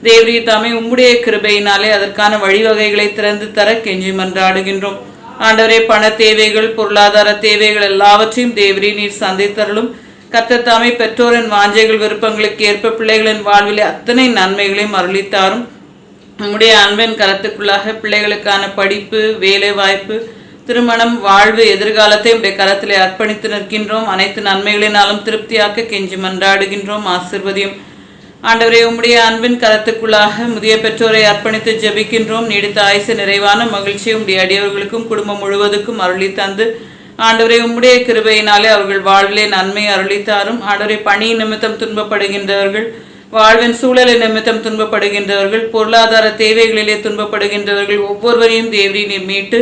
தேவரீர் தாமே உம்முடைய கிருபையினாலே அதற்கான வழிவகைகளை திறந்து தர கெஞ்சி மன்றாடுகின்றோம். ஆண்டவரே, பண தேவைகள் பொருளாதார தேவைகள் எல்லாவற்றையும் தேவரீர் நீர் சந்தித்தருளும். கர்த்தர் தாமே பெற்றோரின் வாஞ்சைகள் விருப்பங்களுக்கு ஏற்ப பிள்ளைகளின் வாழ்விலே அத்தனை நன்மைகளையும் அருளித்தாரும். நம்முடைய அன்பின் கரத்துக்குள்ளாக பிள்ளைகளுக்கான படிப்பு, வேலை வாய்ப்பு, திருமணம், வாழ்வு, எதிர்காலத்தை உடைய கரத்திலே அர்ப்பணித்து நிற்கின்றோம். அனைத்து நன்மைகளினாலும் திருப்தியாக்க கெஞ்சி மன்றாடுகின்றோம். ஆசீர்வதியும். ஆண்டவரே, உம்முடைய அன்பின் கரத்துக்குள்ளாக முதிய பெற்றோரை அர்ப்பணித்து ஜெபிக்கின்றோம். நீடித்த ஆயுசு நிறைவான மகிழ்ச்சியை உடைய அடியவர்களுக்கும் குடும்பம் முழுவதுக்கும் அருளி தந்து ஆண்டவரே, உம்முடைய கிருபையினாலே அவர்கள் வாழ்விலே நன்மை அருளித்தாரும். ஆண்டவரே, பணி நிமித்தம் துன்பப்படுகின்றவர்கள், வாழ்வின் சூழலை நிமித்தம் துன்பப்படுகின்றவர்கள், பொருளாதார தேவைகளிலே துன்பப்படுகின்றவர்கள் ஒவ்வொருவரையும் தேவரீ நீர் மீட்டு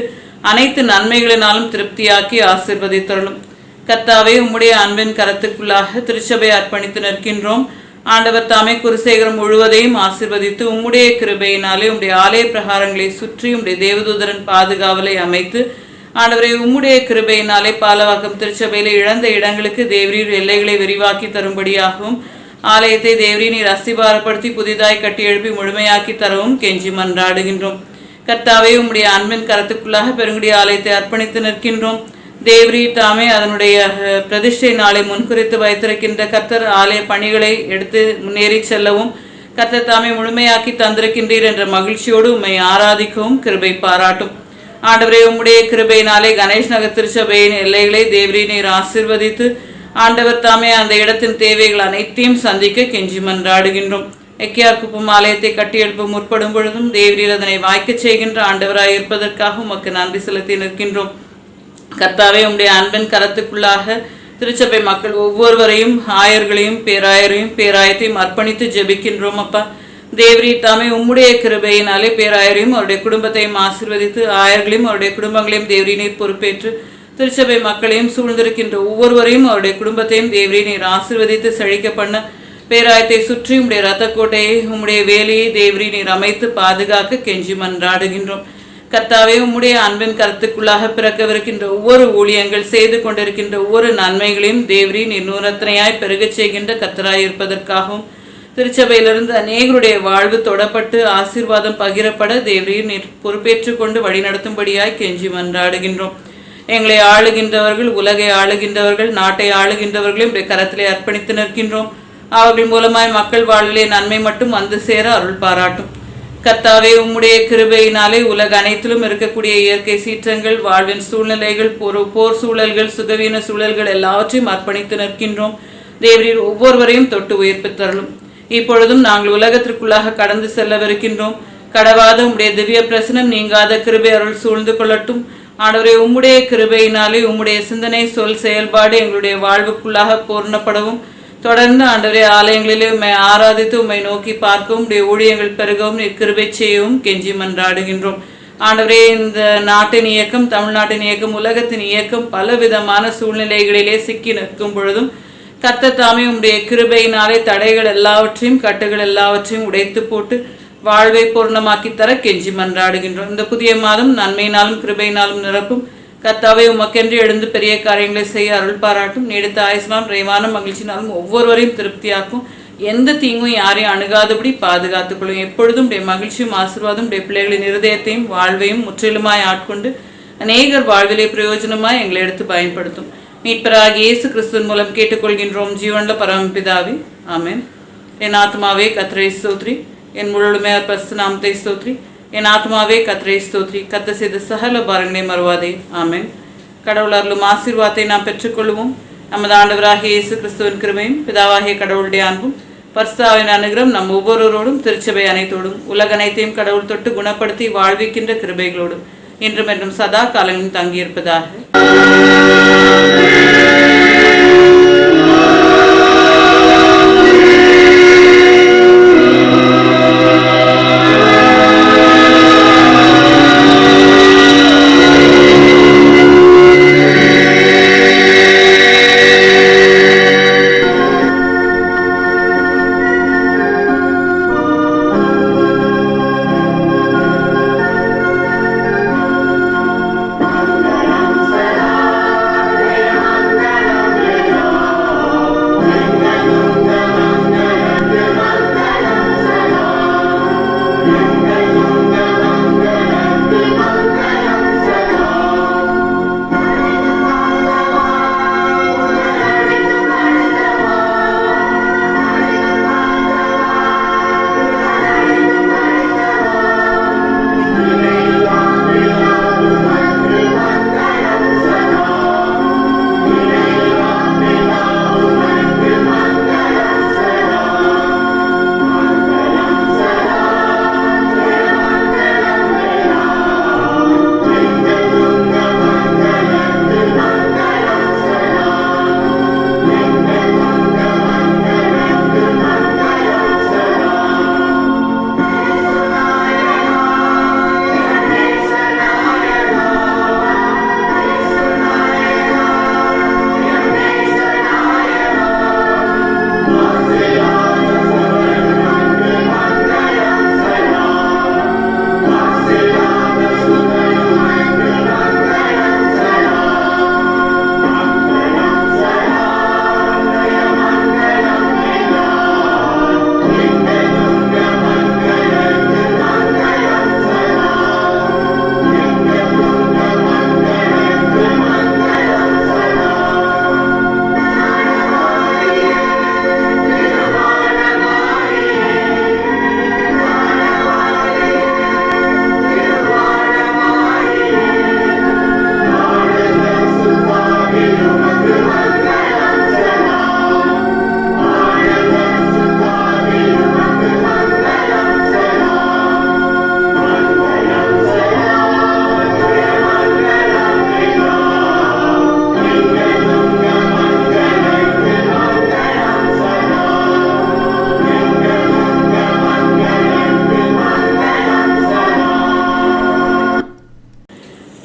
அனைத்து நன்மைகளினாலும் திருப்தியாக்கி ஆசீர்வதித்தருளும். கர்த்தாவே, உம்முடைய அன்பின் கரத்துக்குள்ளாக திருச்சபை அர்ப்பணித்து நிற்கின்றோம். ஆண்டவர் தாமே குருசேகரம் முழுவதையும் ஆசீர்வதித்து உம்முடைய கிருபையினாலே உம்முடைய ஆலய பிரகாரங்களை சுற்றி உம்முடைய தேவதூதரன் பாதுகாவலை அமைத்து ஆண்டவரை உம்முடைய கிருபையினாலே பாலவாக்கம் திருச்சபையில இழந்த இடங்களுக்கு தேவரீர் எல்லைகளை விரிவாக்கி தரும்படியாகவும் ஆலயத்தை தேவரீ நீர் அஸ்திபாரப்படுத்தி புதிதாய் கட்டி எழுப்பி முழுமையாக்கி தரவும் கெஞ்சி மன்றாடுகின்றோம். கர்த்தாவே, உம்முடைய அன்பின் கரத்துக்குள்ளாக பெருங்குடி ஆலயத்தை அர்ப்பணித்து நிற்கின்றோம். தேவரீ தாமே அதனுடைய பிரதிஷ்டை நாளை முன்குறித்து வைத்திருக்கின்ற கர்த்தர் ஆலய பணிகளை எடுத்து முன்னேறி செல்லவும் கர்த்தர் தாமே முழுமையாக்கி தந்திருக்கின்றீர் என்ற மகிழ்ச்சியோடு உம்மை ஆராதிக்கவும் கிருபை பாராட்டும். ஆண்டவரே, உம்முடைய கிருபையினாலே கணேஷ் நகர் திருச்சபையின் எல்லைகளை தேவரீ நீர் ஆசீர்வதித்து ஆண்டவர் தாமே அந்த இடத்தின் தேவைகள் அனைத்தையும் சந்திக்க கெஞ்சி மன்றாடுகின்றோம். எக்கியார் குப்பம் ஆலயத்தை கட்டியெழுப்ப முற்படும் பொழுதும் தேவரீர் அதனை வாய்க்கச் செய்கின்ற ஆண்டவராய் இருப்பதற்காக உமக்கு நன்றி செலுத்தி நிற்கின்றோம். கர்த்தாவே, உம்முடைய அன்பின் கரத்துக்குள்ளாக திருச்சபை மக்கள் ஒவ்வொருவரையும், ஆயர்களையும் பேராயரையும் பேராயத்தையும் அர்ப்பணித்து ஜெபிக்கின்றோம். அப்பா தேவரீர் தாமே உம்முடைய கிருபையினாலே பேராயரையும் அவருடைய குடும்பத்தையும் ஆசீர்வதித்து ஆயர்களையும் அவருடைய குடும்பங்களையும் தேவரீ நீர் பொறுப்பேற்று திருச்சபை மக்களையும் சூழ்ந்திருக்கின்ற ஒவ்வொருவரையும் அவருடைய குடும்பத்தையும் தேவரீ நீர் ஆசீர்வதித்து செழிக்க பண்ண பேராயத்தை சுற்றி உம்முடைய இரத்த கோட்டையை உம்முடைய வேலையை தேவரீ நீர் அமைத்து பாதுகாக்க கெஞ்சி மன்றாடுகின்றோம். கர்த்தாவே, உம்முடைய அன்பின் கருத்துக்குள்ளாக பிறக்கவிருக்கின்ற ஒவ்வொரு ஊழியங்கள் செய்து கொண்டிருக்கின்ற ஒவ்வொரு நன்மைகளையும் தேவரீ நீர் நூறத்தனையாய் பெருகச் செய்கின்ற கர்த்தராய் இருப்பதற்காகவும் திருச்சபையிலிருந்து அநேகருடைய வாழ்வு தொடப்பட்டு ஆசீர்வாதம் பகிரப்பட தேவரீர் நீர் பொறுப்பேற்று கொண்டு வழிநடத்தும்படியாய் கெஞ்சி மன்றாடுகின்றோம். எங்களை ஆளுகின்றவர்கள், உலகை ஆளுகின்றவர்கள், நாட்டை ஆளுகின்றவர்களையும் கரத்திலே அர்ப்பணித்து நிற்கின்றோம். அவர்கள் மூலமாய் மக்கள் வாழ்விலே நன்மை மட்டும் வந்து சேர அருள் பாராட்டும். கர்த்தாவே, உம்முடைய கிருபையினாலே உலக அனைத்திலும் இருக்கக்கூடிய இயற்கை சீற்றங்கள், வாழ்வின் சூழ்நிலைகள், போர் சூழல்கள், சுகவீன சூழல்கள் எல்லாவற்றையும் அர்ப்பணித்து நிற்கின்றோம். தேவரீர் ஒவ்வொருவரையும் தொட்டு உயிர்ப்பித்தருளும். இப்பொழுதும் நாங்கள் உலகத்திற்குள்ளாக கடந்து செல்லவிருக்கின்றோம். கடவாத உம்முடைய திவ்ய பிரசனம் நீங்காத கிருபை அருள் சூழ்ந்து கொள்ளட்டும். ஆண்டவரே, உம்முடைய கிருபையினாலே உம்முடைய சிந்தனை, சொல், செயல்பாடு எங்களுடைய வாழ்வுக்குள்ளாக பூர்ணப்படவும் தொடர்ந்து ஆண்டவரே ஆலயங்களிலே உம்மை ஆராதித்து உம்மை நோக்கி பார்க்கவும் உடைய ஊழியங்கள் பெருகவும் கிருபை செய்யவும் கெஞ்சி மன்றாடுகின்றோம். ஆண்டவரே, இந்த நாட்டின் இயக்கம், தமிழ்நாட்டின் இயக்கம், உலகத்தின் இயக்கம் பலவிதமான சூழ்நிலைகளிலே சிக்கி நிற்கும் பொழுதும் கர்த்தர் தாமே உம்முடைய கிருபையினாலே தடைகள் எல்லாவற்றையும், கட்டுகள் எல்லாவற்றையும் உடைத்து போட்டு வாழ்வை பூர்ணமாக்கி தர கெஞ்சி மன்றாடுகின்றோம். இந்த புதிய மாதம் நன்மையினாலும் கிருபையினாலும் நிரப்பும். கர்த்தாவே, உமக்கென்று எழுந்து பெரிய காரியங்களை செய்ய அருள் பாராட்டும். நீடித்த ஆயுசனாலும் நிறைவான மகிழ்ச்சினாலும் ஒவ்வொருவரையும் திருப்தியாக்கும். எந்த தீங்கும் யாரையும் அணுகாதபடி பாதுகாத்துக் கொள்ளும். எப்பொழுதும் உடைய மகிழ்ச்சியும் ஆசீர்வாதம் உடைய பிள்ளைகளின் இருதயத்தையும் வாழ்வையும் முற்றிலுமாய் ஆட்கொண்டு அநேகர் வாழ்விலே பிரயோஜனமாய் எங்களை எடுத்து பயன்படுத்தும். மீட்பராகிய இயேசு கிறிஸ்துவின் மூலம் கேட்டுக்கொள்கின்றோம் ஜீவனுள்ள பரமபிதாவே, ஆமென். என் ஆத்மாவே கர்த்தரை ஸ்தோத்ரி, என் முழுமைய பரிசுத்த நாமத்தை ஸ்தோத்ரி. என் ஆத்மாவே கர்த்தரை ஸ்தோத்ரி, கர்த்தர் செய்த சகல பாரங்களை மறவாதே, ஆமென். கடவுள் அருளும் ஆசீர்வாதத்தை நாம் பெற்றுக்கொள்வோம். நமது ஆண்டவராகிய இயேசு கிறிஸ்துவின் கிருபையும் பிதாவாகிய கடவுளுடைய அன்பும் பரிசுத்தாவின் அனுகிரகம் நம் ஒவ்வொருவரோடும் திருச்சபை அனைத்தோடும் உலக அனைத்தையும் கடவுள் தொட்டு குணப்படுத்தி வாழ்விக்கின்ற கிருபைகளோடும் இன்றும் என்றும் சதா காலங்களும் தங்கியிருப்பதாக.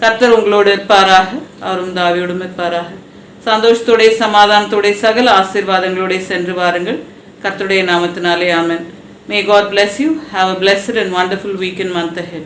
கர்த்தர் உங்களோடு இருப்பாராக, அவரும் தாவியோடும் இருப்பாராக. சந்தோஷத்தோட சமாதானத்தோட சகல ஆசீர்வாதங்களோட சென்று வாருங்கள். கர்த்தருடைய நாமத்தினாலே ஆமென். May God bless you. Have a blessed and wonderful week and month ahead.